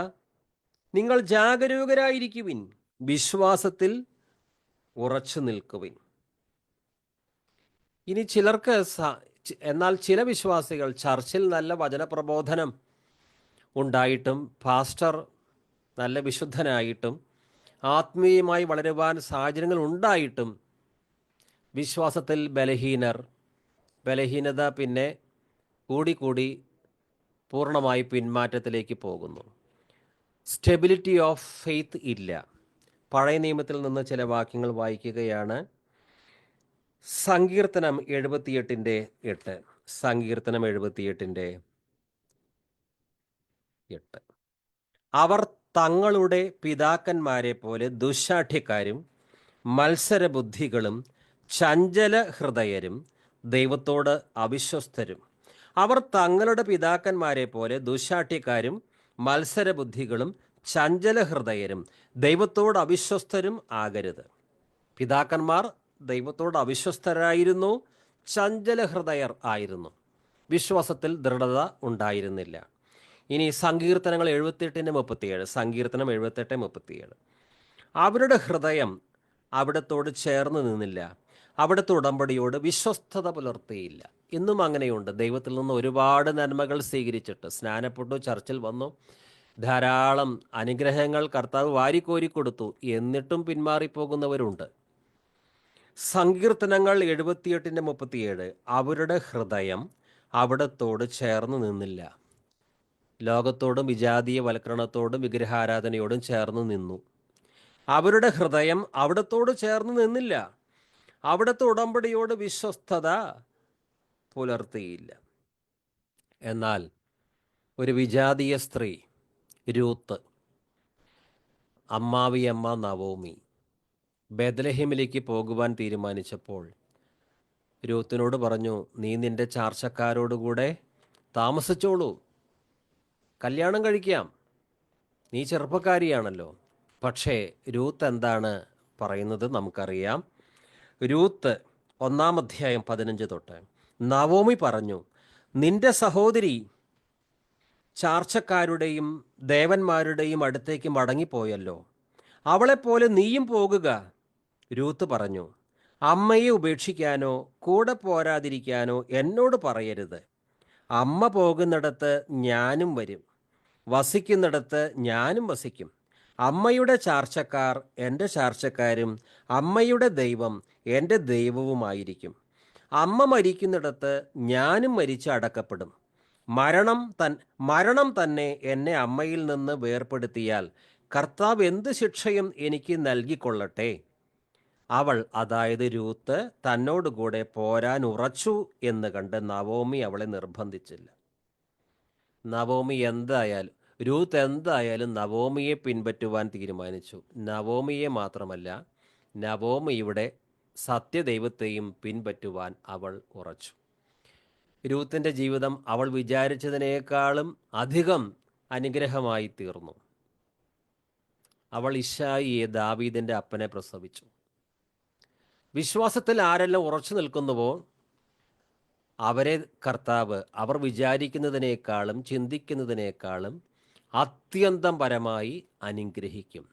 നിങ്ങൾ ജാഗരൂകരായിരിക്കുവിൻ, വിശ്വാസത്തിൽ ഉറച്ചു നിൽക്കുവിൻ. ഇനി എന്നാൽ ചില വിശ്വാസികൾ ചർച്ചിൽ നല്ല വചനപ്രബോധനം ഉണ്ടായിട്ടും പാസ്റ്റർ നല്ല വിശുദ്ധനായിട്ടും ആത്മീയമായി വളരുവാൻ സാഹചര്യങ്ങൾ ഉണ്ടായിട്ടും വിശ്വാസത്തിൽ ബലഹീനത പിന്നെ കൂടിക്കൂടി പൂർണ്ണമായി പിന്മാറ്റത്തിലേക്ക് പോകുന്നു. സ്റ്റെബിലിറ്റി ഓഫ് ഫെയ്ത്ത് ഇല്ല. പഴയ നിയമത്തിൽ നിന്ന് ചില വാക്യങ്ങൾ വായിക്കുകയാണ്. സങ്കീർത്തനം 78:8. സങ്കീർത്തനം 78:8. അവർ തങ്ങളുടെ പിതാക്കന്മാരെ പോലെ ദുശ്ശാഠ്യക്കാരും മത്സരബുദ്ധികളും ചഞ്ചല ഹൃദയരും ദൈവത്തോട് അവിശ്വസ്തരും. അവർ തങ്ങളുടെ പിതാക്കന്മാരെ പോലെ ദുശ്ശാഠ്യക്കാരും മത്സരബുദ്ധികളും ചഞ്ചല ഹൃദയരും ദൈവത്തോട് അവിശ്വസ്തരും ആകരുത്. പിതാക്കന്മാർ ദൈവത്തോട് അവിശ്വസ്തരായിരുന്നു, ചഞ്ചല ഹൃദയർ ആയിരുന്നു, വിശ്വാസത്തിൽ ദൃഢത ഉണ്ടായിരുന്നില്ല. ഇനി സങ്കീർത്തനങ്ങൾ 78:37. സങ്കീർത്തനം 78:37. അവരുടെ ഹൃദയം അവിടത്തോട് ചേർന്ന് നിന്നില്ല, അവിടുത്തെ ഉടമ്പടിയോട് വിശ്വസ്തത പുലർത്തിയില്ല. ഇന്നും അങ്ങനെയുണ്ട്. ദൈവത്തിൽ നിന്ന് ഒരുപാട് നന്മകൾ സ്വീകരിച്ചിട്ട് സ്നാനപ്പെട്ടു, ചർച്ചിൽ വന്നു, ധാരാളം അനുഗ്രഹങ്ങൾ കർത്താവ് വാരിക്കോരി കൊടുത്തു, എന്നിട്ടും പിന്മാറിപ്പോകുന്നവരുണ്ട്. സങ്കീർത്തനങ്ങൾ 78:37. അവരുടെ ഹൃദയം അവിടത്തോട് ചേർന്ന് നിന്നില്ല, ലോകത്തോടും വിജാതീയവൽക്കരണത്തോടും വിഗ്രഹാരാധനയോടും ചേർന്ന് നിന്നു. അവരുടെ ഹൃദയം അവിടത്തോട് ചേർന്ന് നിന്നില്ല, അവിടുത്തെ ഉടമ്പടിയോട് വിശ്വസ്തത പുലർത്തിയില്ല. എന്നാൽ ഒരു വിജാതീയ സ്ത്രീ രൂത്ത്, അമ്മാവിയമ്മ നവോമി ബേത്ലഹേമിലേക്ക് പോകുവാൻ തീരുമാനിച്ചപ്പോൾ രൂത്തിനോട് പറഞ്ഞു, നീ നിന്റെ ചാർച്ചക്കാരോടുകൂടെ താമസിച്ചോളൂ, കല്യാണം കഴിക്കാം, നീ ചെറുപ്പക്കാരിയാണല്ലോ. പക്ഷേ രൂത്ത് എന്താണ് പറയുന്നത് നമുക്കറിയാം. രൂത്ത് 1:15 നവോമി പറഞ്ഞു, നിന്റെ സഹോദരി ചാർച്ചക്കാരുടെയും ദേവന്മാരുടെയും അടുത്തേക്ക് മടങ്ങിപ്പോയല്ലോ, അവളെപ്പോലെ നീയും പോകുക, രൂത്ത് പറഞ്ഞു, അമ്മയെ ഉപേക്ഷിക്കാനോ കൂടെ പോരാതിരിക്കാനോ എന്നോട് പറയരുത്. അമ്മ പോകുന്നിടത്ത് ഞാനും വരും, വസിക്കുന്നിടത്ത് ഞാനും വസിക്കും. അമ്മയുടെ ചാർച്ചക്കാർ എൻ്റെ ചാർച്ചക്കാരും അമ്മയുടെ ദൈവം എൻ്റെ ദൈവവുമായിരിക്കും. അമ്മ മരിക്കുന്നിടത്ത് ഞാനും മരിച്ച് അടക്കപ്പെടും. മരണം തന്നെ എന്നെ അമ്മയിൽ നിന്ന് വേർപെടുത്തിയാൽ കർത്താവ് എന്ത് ശിക്ഷയും എനിക്ക് നൽകിക്കൊള്ളട്ടെ. അവൾ, അതായത് രൂത്ത്, തന്നോടുകൂടെ പോരാൻ ഉറച്ചു എന്ന് കണ്ട് നവോമി അവളെ നിർബന്ധിച്ചില്ല. രൂത്ത് എന്തായാലും നവോമിയെ പിൻപറ്റുവാൻ തീരുമാനിച്ചു. നവോമിയെ മാത്രമല്ല, നവോമിയുടെ സത്യദൈവത്തെയും പിൻപറ്റുവാൻ അവൾ ഉറച്ചു. രൂത്തിൻ്റെ ജീവിതം അവൾ വിചാരിച്ചതിനേക്കാളും അധികം അനുഗ്രഹമായി തീർന്നു. അവൾ ഇശ്ശായിയെ, ദാവീദിൻ്റെ അപ്പനെ, പ്രസവിച്ചു. വിശ്വാസത്തിൽ ആരെല്ലാം ഉറച്ചു നിൽക്കുന്നുവോ അവരെ കർത്താവ് അവർ വിചാരിക്കുന്നതിനേക്കാളും ചിന്തിക്കുന്നതിനേക്കാളും അത്യന്തം പരമായി അനുഗ്രഹിക്കും.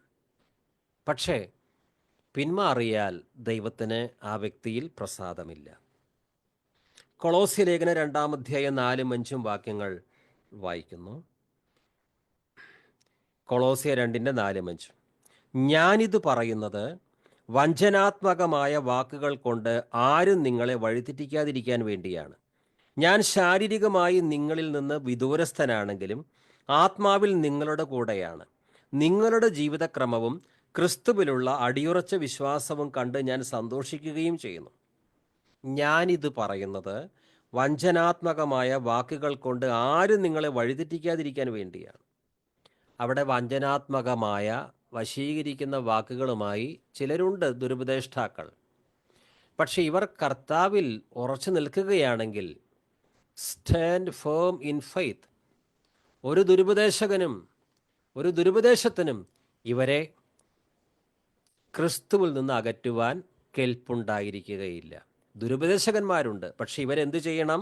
പക്ഷേ പിന്മാറിയാൽ ദൈവത്തിന് ആ വ്യക്തിയിൽ പ്രസാദമില്ല. കൊളോസ്യ ലേഖനം 2-ാം അധ്യായം 4-5 വാക്യങ്ങൾ വായിക്കുന്നു. കൊളോസ്യ 2:4-5. ഞാനിത് പറയുന്നത് വഞ്ചനാത്മകമായ വാക്കുകൾ കൊണ്ട് ആരും നിങ്ങളെ വഴിതെറ്റിക്കാതിരിക്കാൻ വേണ്ടിയാണ്. ഞാൻ ശാരീരികമായി നിങ്ങളിൽ നിന്ന് വിദൂരസ്ഥനാണെങ്കിലും ആത്മാവിൽ നിങ്ങളുടെ കൂടെയാണ്. നിങ്ങളുടെ ജീവിതക്രമവും ക്രിസ്തുവിലുള്ള അടിയുറച്ച വിശ്വാസവും കണ്ട് ഞാൻ സന്തോഷിക്കുകയും ചെയ്യുന്നു. ഞാനിത് പറയുന്നത് വഞ്ചനാത്മകമായ വാക്കുകൾ കൊണ്ട് ആരും നിങ്ങളെ വഴിതെറ്റിക്കാതിരിക്കാൻ വേണ്ടിയാണ്. അവിടെ വഞ്ചനാത്മകമായ, വശീകരിക്കുന്ന വാക്കുകളുമായി ചിലരുണ്ട്, ദുരുപദേഷ്ടാക്കൾ. പക്ഷെ ഇവർ കർത്താവിൽ ഉറച്ചു നിൽക്കുകയാണെങ്കിൽ, സ്റ്റാൻഡ് ഫേം ഇൻ ഫെയ്ത്ത്, ഒരു ദുരുപദേശത്തിനും ഇവരെ ക്രിസ്തുവിൽ നിന്ന് അകറ്റുവാൻ കെൽപ്പുണ്ടായിരിക്കുകയില്ല. ദുരുപദേശകന്മാരുണ്ട്, പക്ഷെ ഇവരെന്ത് ചെയ്യണം?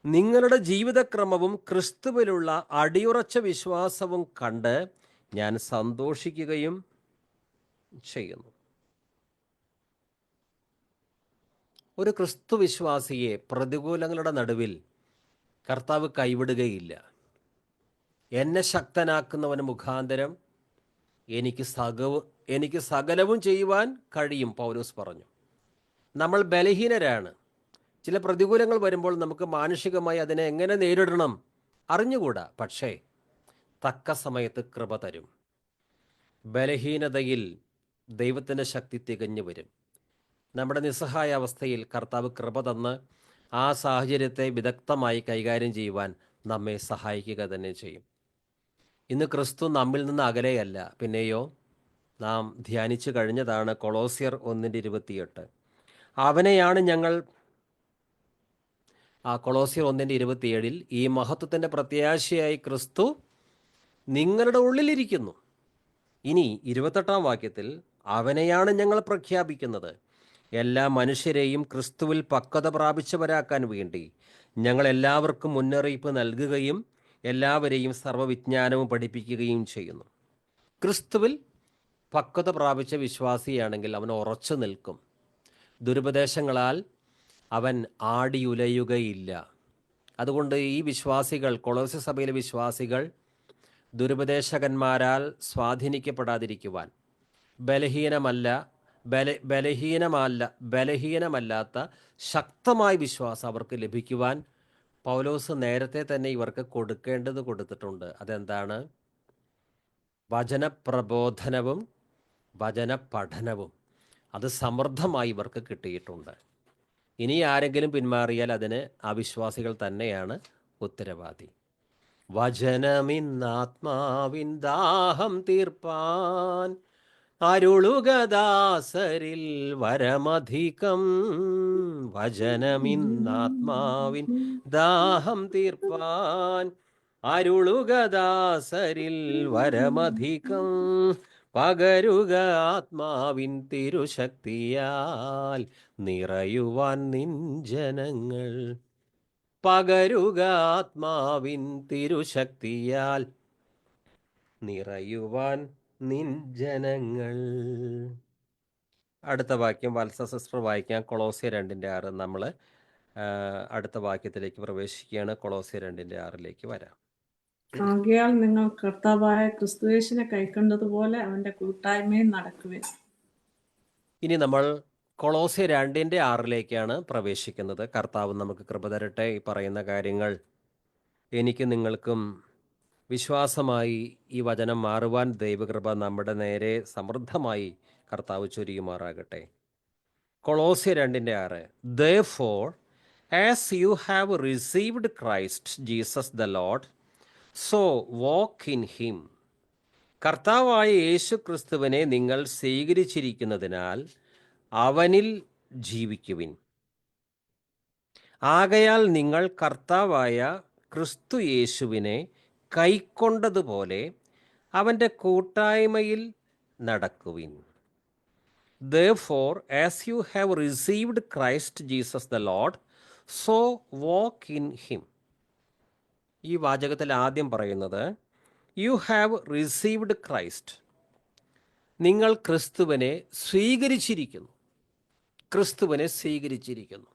നിങ്ങളുടെ ജീവിതക്രമവും ക്രിസ്തുവിലുള്ള അടിയുറച്ച വിശ്വാസവും കണ്ട് ഞാൻ സന്തോഷിക്കുകയും ചെയ്യുന്നു. ഒരു ക്രിസ്തു വിശ്വാസിയെ പ്രതികൂലങ്ങളുടെ നടുവിൽ കർത്താവ് കൈവിടുകയില്ല. എന്നെ ശക്തനാക്കുന്നവന് മുഖാന്തരം എനിക്ക് സകലവും ചെയ്യുവാൻ കഴിയും, പൗലോസ് പറഞ്ഞു. നമ്മൾ ബലഹീനരാണ്. ചില പ്രതികൂലങ്ങൾ വരുമ്പോൾ നമുക്ക് മാനുഷികമായി അതിനെ എങ്ങനെ നേരിടണം അറിഞ്ഞുകൂടാ. പക്ഷേ തക്ക സമയത്ത് കൃപ തരും. ബലഹീനതയിൽ ദൈവത്തിൻ്റെ ശക്തി തികഞ്ഞു വരും. നമ്മുടെ നിസ്സഹായ അവസ്ഥയിൽ കർത്താവ് കൃപ തന്ന് ആ സാഹചര്യത്തെ വിദഗ്ധമായി കൈകാര്യം ചെയ്യുവാൻ നമ്മെ സഹായിക്കുക തന്നെ ചെയ്യും. ഇന്ന് ക്രിസ്തു നമ്മിൽ നിന്ന് അകലെയല്ല. പിന്നെയോ നാം ധ്യാനിച്ചു കഴിഞ്ഞതാണ് കൊളോസ്യർ 1:28. അവനെയാണ് ഞങ്ങൾ കൊളോസ്യർ 1:27 ഈ മഹത്വത്തിൻ്റെ പ്രത്യാശയായി ക്രിസ്തു നിങ്ങളുടെ ഉള്ളിലിരിക്കുന്നു. ഇനി 28-ാം വാക്യത്തിൽ അവനെയാണ് ഞങ്ങൾ പ്രഖ്യാപിക്കുന്നത്, എല്ലാ മനുഷ്യരെയും ക്രിസ്തുവിൽ പക്വത പ്രാപിച്ചവരാക്കാൻ വേണ്ടി ഞങ്ങൾ എല്ലാവർക്കും മുന്നറിയിപ്പ് നൽകുകയും എല്ലാവരെയും സർവ്വവിജ്ഞാനവും പഠിപ്പിക്കുകയും ചെയ്യുന്നു. ക്രിസ്തുവിൽ പക്വത പ്രാപിച്ച വിശ്വാസിയാണെങ്കിൽ അവൻ ഉറച്ചു നിൽക്കും. ദുരുപദേശങ്ങളാൽ അവൻ ആടിയുലയുകയില്ല. അതുകൊണ്ട് ഈ വിശ്വാസികൾ, കൊളോസ്യ സഭയിലെ വിശ്വാസികൾ, ദുരുപദേശകന്മാരാൽ സ്വാധീനിക്കപ്പെടാതിരിക്കുവാൻ ബലഹീനമല്ലാത്ത ശക്തമായ വിശ്വാസം അവർക്ക് ലഭിക്കുവാൻ പൗലോസ് നേരത്തെ തന്നെ ഇവർക്ക് കൊടുക്കേണ്ടത് കൊടുത്തിട്ടുണ്ട്. അതെന്താണ്? വചനപ്രബോധനവും വചനപഠനവും. അത് സമൃദ്ധമായി ഇവർക്ക് കിട്ടിയിട്ടുണ്ട്. ഇനി ആരെങ്കിലും പിന്മാറിയാൽ അതിന് അവിശ്വാസികൾ തന്നെയാണ് ഉത്തരവാദി. വചനമിന്നാത്മാവിൻ ദാഹം തീർപ്പാൻ അരുളുകദാസരിൽ വരമധികം. വചനമിന്നാത്മാവിൻ ദാഹം തീർപ്പാൻ അരുളുകദാസരിൽ വരമധികം. പകരുക ആത്മാവിൻ തിരുശക്തിയാൽ നിറയുവാൻ നിൻ ജനങ്ങൾ. പകരുക ആത്മാവിൻ തിരുശക്തിയാൽ നിറയുവാൻ നിൻ ജനങ്ങൾ. അടുത്ത വാക്യം വത്സ സിസ്റ്റർ വായിക്കാം. കൊളോസ്യ 2:6. നമ്മൾ അടുത്ത വാക്യത്തിലേക്ക് പ്രവേശിക്കുകയാണ്. കൊളോസ്യ 2:6 വരാം. ആകയാൽ നിങ്ങൾ കർത്താവായ ക്രിസ്തുയേശുവിനെ കൈക്കൊണ്ടതുപോലെ അവന്റെ കൂട്ടായ്മയിൽ നടക്കുവിൻ. ഇനി നമ്മൾ കൊളോസ്യ 2:6 പ്രവേശിക്കുന്നത്. കർത്താവ് നമുക്ക് കൃപ തരട്ടെ. ഈ പറയുന്ന കാര്യങ്ങൾ എനിക്ക് നിങ്ങൾക്കും വിശ്വാസമായി ഈ വചനം മാറുവാൻ ദൈവകൃപ നമ്മുടെ നേരെ സമൃദ്ധമായി കർത്താവ് ചൊരിയുമാറാകട്ടെ. കൊളോസ്യ 2:6. Therefore, as you have received Christ Jesus the Lord, so walk in him. കർത്താവായ യേശു ക്രിസ്തുവിനെ നിങ്ങൾ സ്വീകരിച്ചിരിക്കുന്നതിനാൽ അവനിൽ ജീവിക്കുവിൻ. ആകയാൽ നിങ്ങൾ കർത്താവായ ക്രിസ്തു യേശുവിനെ കൈക്കൊണ്ടതുപോലെ അവൻ്റെ കൂട്ടായ്മയിൽ നടക്കുവിൻ. Therefore, as you have received Christ Jesus the Lord, so walk in him. ഈ വാചകത്തിൽ ആദ്യം പറയുന്നത് യു ഹാവ് റിസീവ്ഡ് ക്രൈസ്റ്റ്. നിങ്ങൾ ക്രിസ്തുവിനെ സ്വീകരിച്ചിരിക്കുന്നു. ക്രിസ്തുവിനെ സ്വീകരിച്ചിരിക്കുന്നു.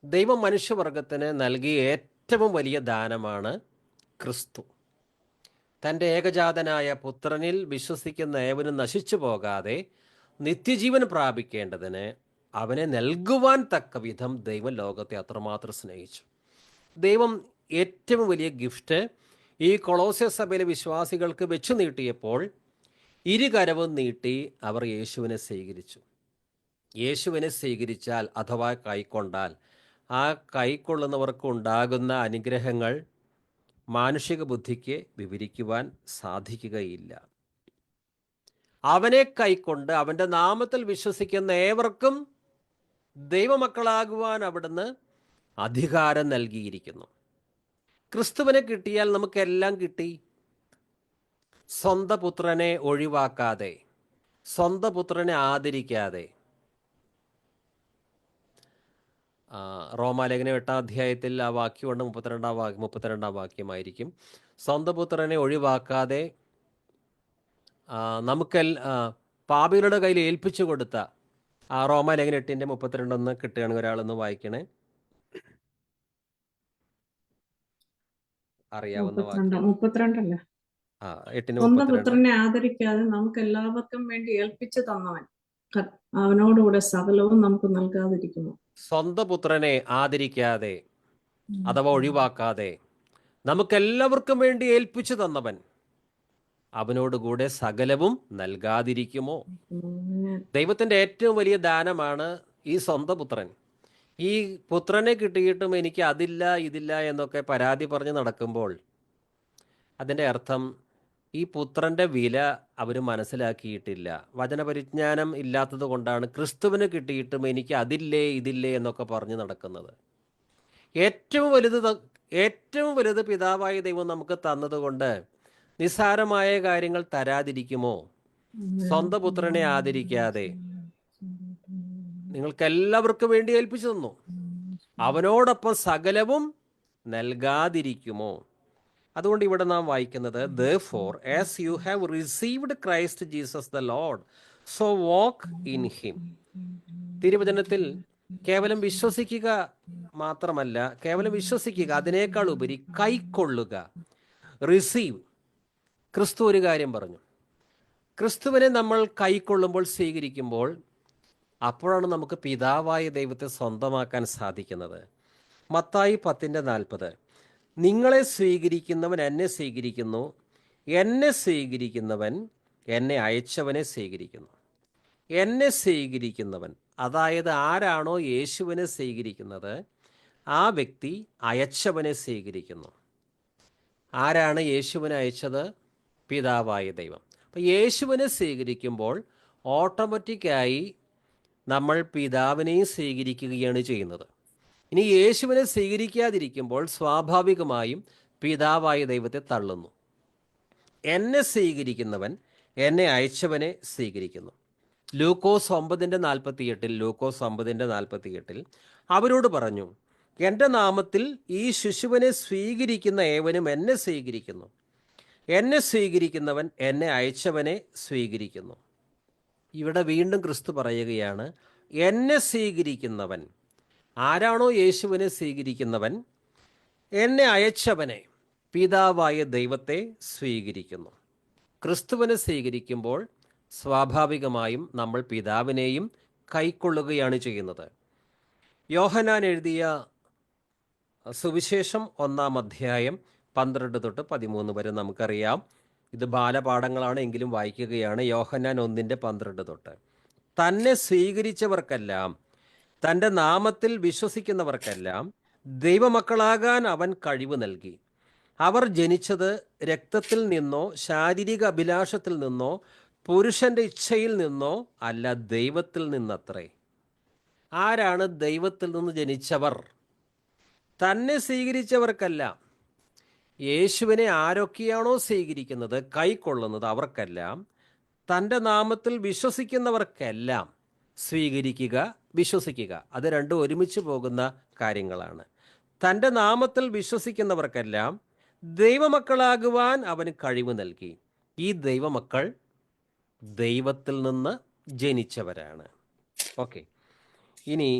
ദൈവം മനുഷ്യവർഗത്തിന് നൽകിയ ഏറ്റവും വലിയ ദാനമാണ് ക്രിസ്തു. തൻ്റെ ഏകജാതനായ പുത്രനിൽ വിശ്വസിക്കുന്ന ഏവനും നശിച്ചു പോകാതെ നിത്യജീവൻ പ്രാപിക്കേണ്ടതിന് അവനെ നൽകുവാൻ തക്ക വിധം ദൈവം ലോകത്തെ അത്രമാത്രം സ്നേഹിച്ചു. ദൈവം ഏറ്റവും വലിയ ഗിഫ്റ്റ് ഈ കൊളോസ്യ സഭയിലെ വിശ്വാസികൾക്ക് വെച്ചു നീട്ടിയപ്പോൾ ഇരുകരവും നീട്ടി അവർ യേശുവിനെ സ്വീകരിച്ചു. യേശുവിനെ സ്വീകരിച്ചാൽ അഥവാ കൈക്കൊണ്ടാൽ ആ കൈക്കൊള്ളുന്നവർക്ക് ഉണ്ടാകുന്ന അനുഗ്രഹങ്ങൾ മാനുഷിക ബുദ്ധിക്ക് വിവരിക്കുവാൻ സാധിക്കുകയില്ല. അവനെ കൈക്കൊണ്ട് അവൻ്റെ നാമത്തിൽ വിശ്വസിക്കുന്ന ഏവർക്കും ദൈവമക്കളാകുവാൻ അവിടുന്ന് അധികാരം നൽകിയിരിക്കുന്നു. ക്രിസ്തുവിനെ കിട്ടിയാൽ നമുക്കെല്ലാം കിട്ടി. സ്വന്തം പുത്രനെ ഒഴിവാക്കാതെ, സ്വന്തം പുത്രനെ ആദരിക്കാതെ. റോമാലേഖനം 8-ാം ആ വാക്യമുണ്ട്. 32-ാം വാക്യമായിരിക്കും. സ്വന്തം പുത്രനെ ഒഴിവാക്കാതെ പാപികളുടെ കയ്യിൽ ഏൽപ്പിച്ചു കൊടുത്ത റോമാലേഖനം 8:32 കിട്ടുകയാണെങ്കിൽ ഒരാളൊന്ന് വായിക്കണേ. അറിയാവുന്ന വാക്യം 32 സ്വന്തം പുത്രനെ ആദരിക്കാതെ നമുക്ക് എല്ലാവർക്കും വേണ്ടി ഏൽപ്പിച്ചു തന്നവൻ അവനോടുകൂടെ സകലവും നമുക്ക് നൽകാതിരിക്കുന്നു. സ്വന്തം പുത്രനെ ആദരിക്കാതെ അഥവാ ഒഴിവാക്കാതെ നമുക്കെല്ലാവർക്കും വേണ്ടി ഏൽപ്പിച്ചു തന്നവൻ അവനോടുകൂടെ സകലവും നൽകാതിരിക്കുമോ? ദൈവത്തിൻ്റെ ഏറ്റവും വലിയ ദാനമാണ് ഈ സ്വന്തം പുത്രൻ. ഈ പുത്രനെ കിട്ടിയിട്ടും എനിക്ക് അതില്ല ഇതില്ല എന്നൊക്കെ പരാതി പറഞ്ഞ് നടക്കുമ്പോൾ അതിൻ്റെ അർത്ഥം ഈ പുത്രൻ്റെ വില അവർ മനസ്സിലാക്കിയിട്ടില്ല. വചനപരിജ്ഞാനം ഇല്ലാത്തത് കൊണ്ടാണ് ക്രിസ്തുവിന് കിട്ടിയിട്ടും എനിക്ക് അതില്ലേ ഇതില്ലേ എന്നൊക്കെ പറഞ്ഞ് നടക്കുന്നത്. ഏറ്റവും വലുത് പിതാവായ ദൈവം നമുക്ക് തന്നതുകൊണ്ട് നിസ്സാരമായ കാര്യങ്ങൾ തരാതിരിക്കുമോ? സ്വന്തം പുത്രനെ ആദരിക്കാതെ നിങ്ങൾക്ക് എല്ലാവർക്കും വേണ്ടി ഏൽപ്പിച്ചു തന്നു, അവനോടൊപ്പം സകലവും നൽകാതിരിക്കുമോ? അതുകൊണ്ട് ഇവിടെ നാം വായിക്കുന്നത് therefore as you have received Christ Jesus the Lord so walk in him. തിരുവചനത്തിൽ കേവലം വിശ്വസിക്കുക മാത്രമല്ല, കേവലം വിശ്വസിക്കുക, അതിനേക്കാൾ ഉപരി കൈക്കൊള്ളുക, റിസീവ്. ക്രിസ്തു ഒരു കാര്യം പറഞ്ഞു. ക്രിസ്തുവിനെ നമ്മൾ കൈക്കൊള്ളുമ്പോൾ, സ്വീകരിക്കുമ്പോൾ, അപ്പോഴാണ് നമുക്ക് പിതാവായ ദൈവത്തെ സ്വന്തമാക്കാൻ സാധിക്കുന്നത്. മത്തായി 10:40 നിങ്ങളെ സ്വീകരിക്കുന്നവൻ എന്നെ സ്വീകരിക്കുന്നു, എന്നെ സ്വീകരിക്കുന്നവൻ എന്നെ അയച്ചവനെ സ്വീകരിക്കുന്നു. എന്നെ സ്വീകരിക്കുന്നവൻ, അതായത് ആരാണോ യേശുവിനെ സ്വീകരിക്കുന്നത് ആ വ്യക്തി അയച്ചവനെ സ്വീകരിക്കുന്നു. ആരാണ് യേശുവിനെ അയച്ചത്? പിതാവായ ദൈവം. അപ്പം യേശുവിനെ സ്വീകരിക്കുമ്പോൾ ഓട്ടോമാറ്റിക്കായി നമ്മൾ പിതാവിനെയും സ്വീകരിക്കുകയാണ് ചെയ്യുന്നത്. ഇനി യേശുവിനെ സ്വീകരിക്കാതിരിക്കുമ്പോൾ സ്വാഭാവികമായും പിതാവായ ദൈവത്തെ തള്ളുന്നു. എന്നെ സ്വീകരിക്കുന്നവൻ എന്നെ അയച്ചവനെ സ്വീകരിക്കുന്നു. ലൂക്കോസ് 9:48 അവരോട് പറഞ്ഞു, എൻ്റെ നാമത്തിൽ ഈ ശിശുവിനെ സ്വീകരിക്കുന്ന ഏവനും എന്നെ സ്വീകരിക്കുന്നു. എന്നെ സ്വീകരിക്കുന്നവൻ എന്നെ അയച്ചവനെ സ്വീകരിക്കുന്നു. ഇവിടെ വീണ്ടും ക്രിസ്തു പറയുകയാണ്, എന്നെ സ്വീകരിക്കുന്നവൻ, ആരാണോ യേശുവിനെ സ്വീകരിക്കുന്നവൻ, എന്നെ അയച്ചവനെ, പിതാവായ ദൈവത്തെ സ്വീകരിക്കുന്നു. ക്രിസ്തുവിനെ സ്വീകരിക്കുമ്പോൾ സ്വാഭാവികമായും നമ്മൾ പിതാവിനെയും കൈക്കൊള്ളുകയാണ് ചെയ്യുന്നത്. യോഹന്നാൻ എഴുതിയ സുവിശേഷം 1-ാം അധ്യായം 12 തൊട്ട് 13 വരെ നമുക്കറിയാം. ഇത് ബാലപാഠങ്ങളാണ്, എങ്കിലും വായിക്കുകയാണ്. യോഹന്നാൻ 1:12 തൊട്ട്. തന്നെ സ്വീകരിച്ചവർക്കെല്ലാം, തൻ്റെ നാമത്തിൽ വിശ്വസിക്കുന്നവർക്കെല്ലാം ദൈവമക്കളാകാൻ അവൻ കഴിവ് നൽകി. അവർ ജനിച്ചത് രക്തത്തിൽ നിന്നോ ശാരീരിക അഭിലാഷത്തിൽ നിന്നോ പുരുഷന്റെ ഇച്ഛയിൽ നിന്നോ അല്ല, ദൈവത്തിൽ നിന്നത്രേ. ആരാണ് ദൈവത്തിൽ നിന്ന് ജനിച്ചവർ? തന്നെ സ്വീകരിച്ചവർക്കല്ല. യേശുവിനെ ആരൊക്കെയാണോ സ്വീകരിക്കുന്നത്, കൈക്കൊള്ളുന്നത്, അവർക്കെല്ലാം, തൻ്റെ നാമത്തിൽ വിശ്വസിക്കുന്നവർക്കെല്ലാം, സ്വീകരിക്കുക, വിശ്വസിക്കുക, അത് രണ്ടും ഒരുമിച്ച് പോകുന്ന കാര്യങ്ങളാണ്. തൻ്റെ നാമത്തിൽ വിശ്വസിക്കുന്നവർക്കെല്ലാം ദൈവമക്കളാകുവാൻ അവന് കഴിവ് നൽകി. ഈ ദൈവമക്കൾ ദൈവത്തിൽ നിന്ന് ജനിച്ചവരാണ്. ഓക്കെ, ഇനി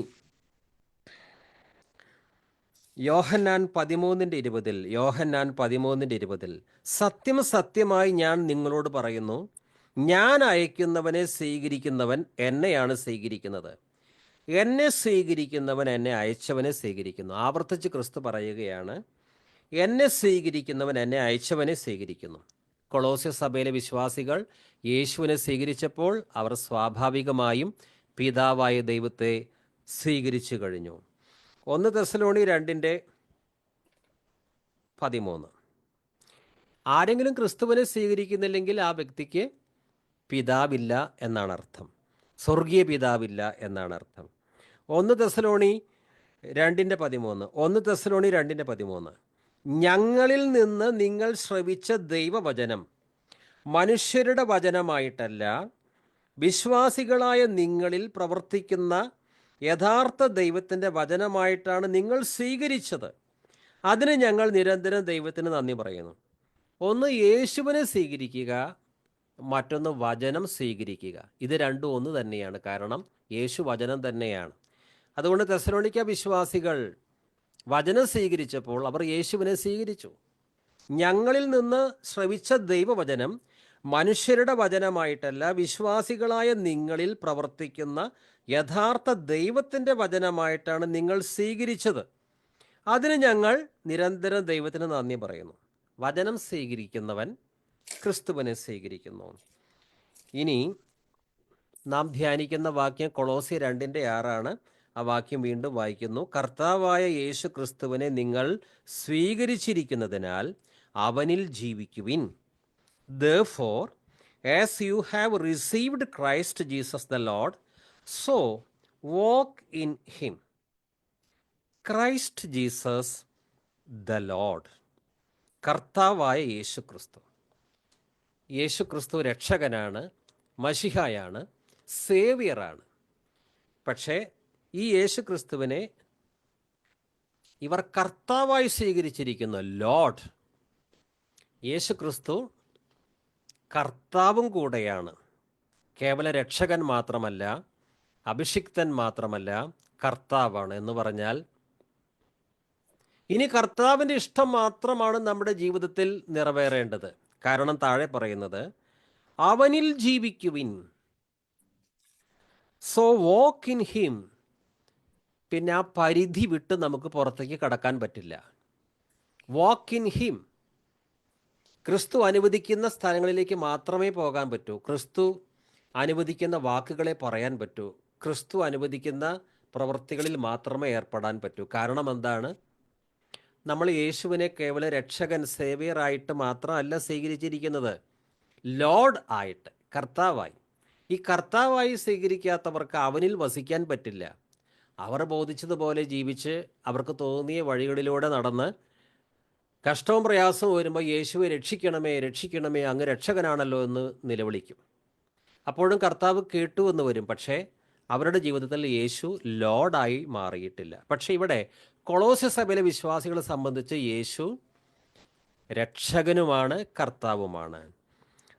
യോഹന്നാൻ 13:20 സത്യം സത്യമായി ഞാൻ നിങ്ങളോട് പറയുന്നു, ഞാൻ അയക്കുന്നവനെ സ്വീകരിക്കുന്നവൻ എന്നെയാണ് സ്വീകരിക്കുന്നത്, എന്നെ സ്വീകരിക്കുന്നവൻ എന്നെ അയച്ചവനെ സ്വീകരിക്കുന്നു. ആവർത്തിച്ച് ക്രിസ്തു പറയുകയാണ്, എന്നെ സ്വീകരിക്കുന്നവൻ എന്നെ അയച്ചവനെ സ്വീകരിക്കുന്നു. കൊളോസ്യ സഭയിലെ വിശ്വാസികൾ യേശുവിനെ സ്വീകരിച്ചപ്പോൾ അവർ സ്വാഭാവികമായും പിതാവായ ദൈവത്തെ സ്വീകരിച്ചു കഴിഞ്ഞു. 1 തെസ്സലോണി 2:13. ആരെങ്കിലും ക്രിസ്തുവിനെ സ്വീകരിക്കുന്നില്ലെങ്കിൽ ആ വ്യക്തിക്ക് പിതാവില്ല എന്നാണ് അർത്ഥം, സ്വർഗീയ പിതാവില്ല എന്നാണ് അർത്ഥം. 1 തെസ്സലോണി 2:13. ഞങ്ങളിൽ നിന്ന് നിങ്ങൾ ശ്രവിച്ച ദൈവവചനം മനുഷ്യരുടെ വചനമായിട്ടല്ല, വിശ്വാസികളായ നിങ്ങളിൽ പ്രവർത്തിക്കുന്ന യഥാർത്ഥ ദൈവത്തിൻ്റെ വചനമായിട്ടാണ് നിങ്ങൾ സ്വീകരിച്ചത്. അതിന് ഞങ്ങൾ നിരന്തരം ദൈവത്തിന് നന്ദി പറയുന്നു. ഒന്ന് യേശുവിനെ സ്വീകരിക്കുക, മറ്റൊന്ന് വചനം സ്വീകരിക്കുക. ഇത് രണ്ടും ഒന്ന് തന്നെയാണ്, കാരണം യേശു വചനം തന്നെയാണ്. അതുകൊണ്ട് തെസ്സലോനിക്ക വിശ്വാസികൾ വചനം സ്വീകരിച്ചപ്പോൾ അവർ യേശുവിനെ സ്വീകരിച്ചു. ഞങ്ങളിൽ നിന്ന് ശ്രവിച്ച ദൈവവചനം മനുഷ്യരുടെ വചനമായിട്ടല്ല, വിശ്വാസികളായ നിങ്ങളിൽ പ്രവർത്തിക്കുന്ന യഥാർത്ഥ ദൈവത്തിൻ്റെ വചനമായിട്ടാണ് നിങ്ങൾ സ്വീകരിച്ചത്. അതിന് ഞങ്ങൾ നിരന്തരം ദൈവത്തിന് നന്ദി പറയുന്നു. വചനം സ്വീകരിക്കുന്നവൻ ക്രിസ്തുവിനെ സ്വീകരിക്കുന്നു. ഇനി നാം ധ്യാനിക്കുന്ന വാക്യം കൊളോസ്യ 2:6. ആ വാക്യം വീണ്ടും വായിക്കുന്നു. കർത്താവായ യേശു ക്രിസ്തുവിനെ നിങ്ങൾ സ്വീകരിച്ചിരിക്കുന്നതിനാൽ അവനിൽ ജീവിക്കുവിൻ. Therefore, as you have received Christ Jesus the Lord, so walk in him. Christ Jesus the Lord. കർത്താവായ യേശു ക്രിസ്തു. യേശു ക്രിസ്തു രക്ഷകനാണ്, മശിഹായാണ്, സേവിയറാണ്. പക്ഷേ ഈ യേശു ക്രിസ്തുവിനെ ഇവർ കർത്താവായി സ്വീകരിച്ചിരിക്കുന്നു, ലോർഡ്. യേശു ക്രിസ്തു കർത്താവും കൂടെയാണ്. കേവല രക്ഷകൻ മാത്രമല്ല, അഭിഷിക്തൻ മാത്രമല്ല, കർത്താവാണ്. എന്ന് പറഞ്ഞാൽ ഇനി കർത്താവിൻ്റെ ഇഷ്ടം മാത്രമാണ് നമ്മുടെ ജീവിതത്തിൽ നിറവേറേണ്ടത്. കാരണം താഴെ പറയുന്നത്, അവനിൽ ജീവിക്കുവിൻ. So walk in him. പിന്നെ ആ പരിധി വിട്ട് നമുക്ക് പുറത്തേക്ക് കടക്കാൻ പറ്റില്ല. Walk in him. ക്രിസ്തു അനുവദിക്കുന്ന സ്ഥലങ്ങളിലേക്ക് മാത്രമേ പോകാൻ പറ്റൂ. ക്രിസ്തു അനുവദിക്കുന്ന വാക്കുകളെ പറയാൻ പറ്റൂ. ക്രിസ്തു അനുവദിക്കുന്ന പ്രവൃത്തികളിൽ മാത്രമേ ഏർപ്പെടാൻ പറ്റൂ. കാരണം എന്താണ്? നമ്മൾ യേശുവിനെ കേവല രക്ഷകൻ, സേവിയറായിട്ട് മാത്രമല്ല സ്വീകരിച്ചിരിക്കുന്നത്, ലോർഡ് ആയിട്ട്, കർത്താവായി. ഈ കർത്താവായി സ്വീകരിക്കാത്തവർക്ക് അവനിൽ വസിക്കാൻ പറ്റില്ല. അവർ ബോധിച്ചതുപോലെ ജീവിച്ച് അവർക്ക് തോന്നിയ വഴികളിലൂടെ നടന്ന് കഷ്ടവും പ്രയാസവും വരുമ്പോൾ യേശുവെ രക്ഷിക്കണമേ, രക്ഷിക്കണമേ, അങ്ങ് രക്ഷകനാണല്ലോ എന്ന് നിലവിളിക്കും. അപ്പോഴും കർത്താവ് കേട്ടു എന്ന് വരും. പക്ഷേ അവരുടെ ജീവിതത്തിൽ യേശു ലോർഡായി മാറിയിട്ടില്ല. പക്ഷേ ഇവിടെ കൊളോസ്യ സഭയിലെ വിശ്വാസികളെ സംബന്ധിച്ച് യേശു രക്ഷകനുമാണ്, കർത്താവുമാണ്.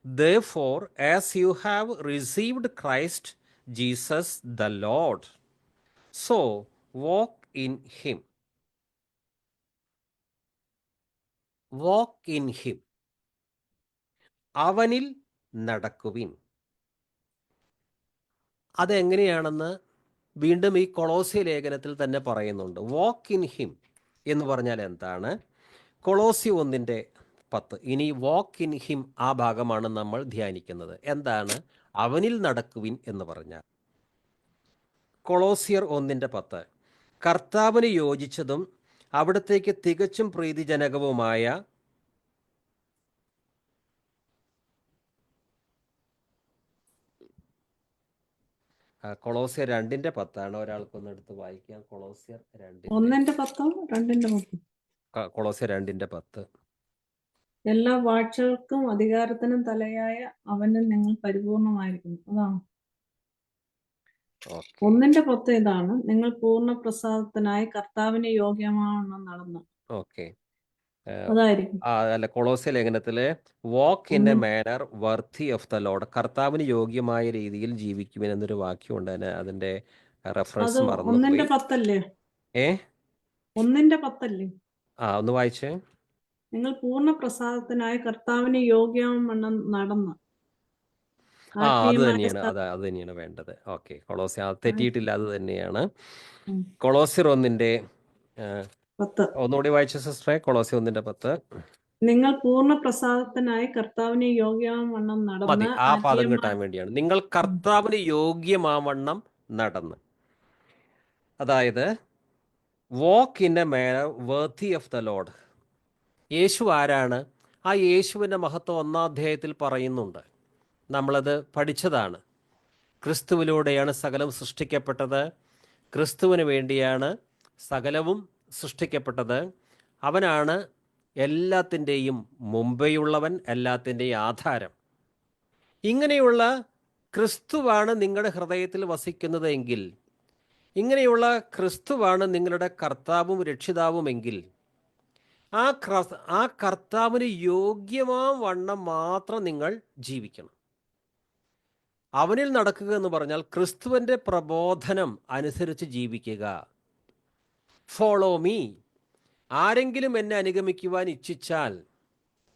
Therefore, as you have received Christ Jesus the Lord, so walk in him. Walk in him. അവനിൽ നടക്കുവിൻ. അതെങ്ങനെയാണെന്ന് വീണ്ടും ഈ കൊളോസ്യ ലേഖനത്തിൽ തന്നെ പറയുന്നുണ്ട്. വാക്ക് ഇൻ ഹിം എന്ന് പറഞ്ഞാൽ എന്താണ്? കൊളോസ്യ 1:10. ഇനി വാക്ക് ഇൻ ഹിം ആ ഭാഗമാണ് നമ്മൾ ധ്യാനിക്കുന്നത്. എന്താണ് അവനിൽ നടക്കുവിൻ എന്ന് പറഞ്ഞാൽ? കൊളോസ്യർ 1:10 കർത്താവിന് യോജിച്ചതും അവിടത്തേക്ക് തികച്ചും പ്രീതിജനകവുമായ കൊളോസ്യർ 2:10 ഒരാൾക്കൊന്ന് എടുത്ത് വായിക്കാം. കൊളോസ്യർ 1:10 കൊളോസ്യർ 2:10 എല്ലാ വാഴ്ചകൾക്കും അധികാരത്തിനും തലയായ അവനിൽ നിങ്ങൾ പരിപൂർണമായിരിക്കുന്നു. അതാണ് 1:10. ഇതാണ് നിങ്ങൾ പൂർണ്ണ പ്രസാദത്തിനായി കർത്താവിന് യോഗ്യമാവണ്ണം നടന്നു. ഓക്കെ. അതായിരിക്കും. അല്ല, കൊളോസ്യ ലേഖനത്തില് walk in a manner worthy of the Lord, കർത്താവിന് യോഗ്യമായ രീതിയിൽ ജീവിക്കുവിൻ എന്നൊരു വാക്യമുണ്ട്. അതിന്റെ അത് റെഫറൻസ് മറന്നു 1:10 1:10 ഒന്ന് വായിച്ചേ. നിങ്ങൾ പൂർണ്ണ പ്രസാദത്തിനായി കർത്താവിന് യോഗ്യമാവണ്ണം നടന്നു. അത് തന്നെയാണ്, അത് തന്നെയാണ് വേണ്ടത്. ഓക്കെ, കൊളോസ്യ തെറ്റിയിട്ടില്ല, അത് തന്നെയാണ്. കൊളോസ്യർ 1:10 ഒന്നുകൂടി വായിച്ച സിസ്റ്ററെ. കൊളോസ്യർ 1:10 നിങ്ങൾ പൂർണ്ണ പ്രസാദത്തിനായി കർത്താവിന് യോഗ്യമാവണ്ണം മതി. നടന്ന് ആ പദം കിട്ടാൻ വേണ്ടിയാണ് നിങ്ങൾ കർത്താവിന് യോഗ്യമാവണ്ണം നടന്ന്. അതായത് walk in a manner worthy of the Lord. യേശു ആരാണ്? ആ യേശുവിൻ്റെ മഹത്വം 1-ാം അധ്യായത്തിൽ പറയുന്നുണ്ട്. നമ്മളത് പഠിച്ചതാണ്. ക്രിസ്തുവിലൂടെയാണ് സകലം സൃഷ്ടിക്കപ്പെട്ടത്. ക്രിസ്തുവിന് വേണ്ടിയാണ് സകലവും സൃഷ്ടിക്കപ്പെട്ടത്. അവനാണ് എല്ലാത്തിൻ്റെയും മുമ്പേയുള്ളവൻ, എല്ലാത്തിൻ്റെയും ആധാരം. ഇങ്ങനെയുള്ള ക്രിസ്തുവാണ് നിങ്ങളുടെ ഹൃദയത്തിൽ വസിക്കുന്നത് എങ്കിൽ, ഇങ്ങനെയുള്ള ക്രിസ്തുവാണ് നിങ്ങളുടെ കർത്താവും രക്ഷിതാവുമെങ്കിൽ, ആ കർത്താവിന് യോഗ്യമാം വണ്ണം മാത്രം നിങ്ങൾ ജീവിക്കണം. അവനിൽ നടക്കുക എന്ന് പറഞ്ഞാൽ ക്രിസ്തുവിൻ്റെ പ്രബോധനം അനുസരിച്ച് ജീവിക്കുക. Follow me. ആരെങ്കിലും എന്നെ അനുഗമിക്കുവാൻ ഇച്ഛിച്ചാൽ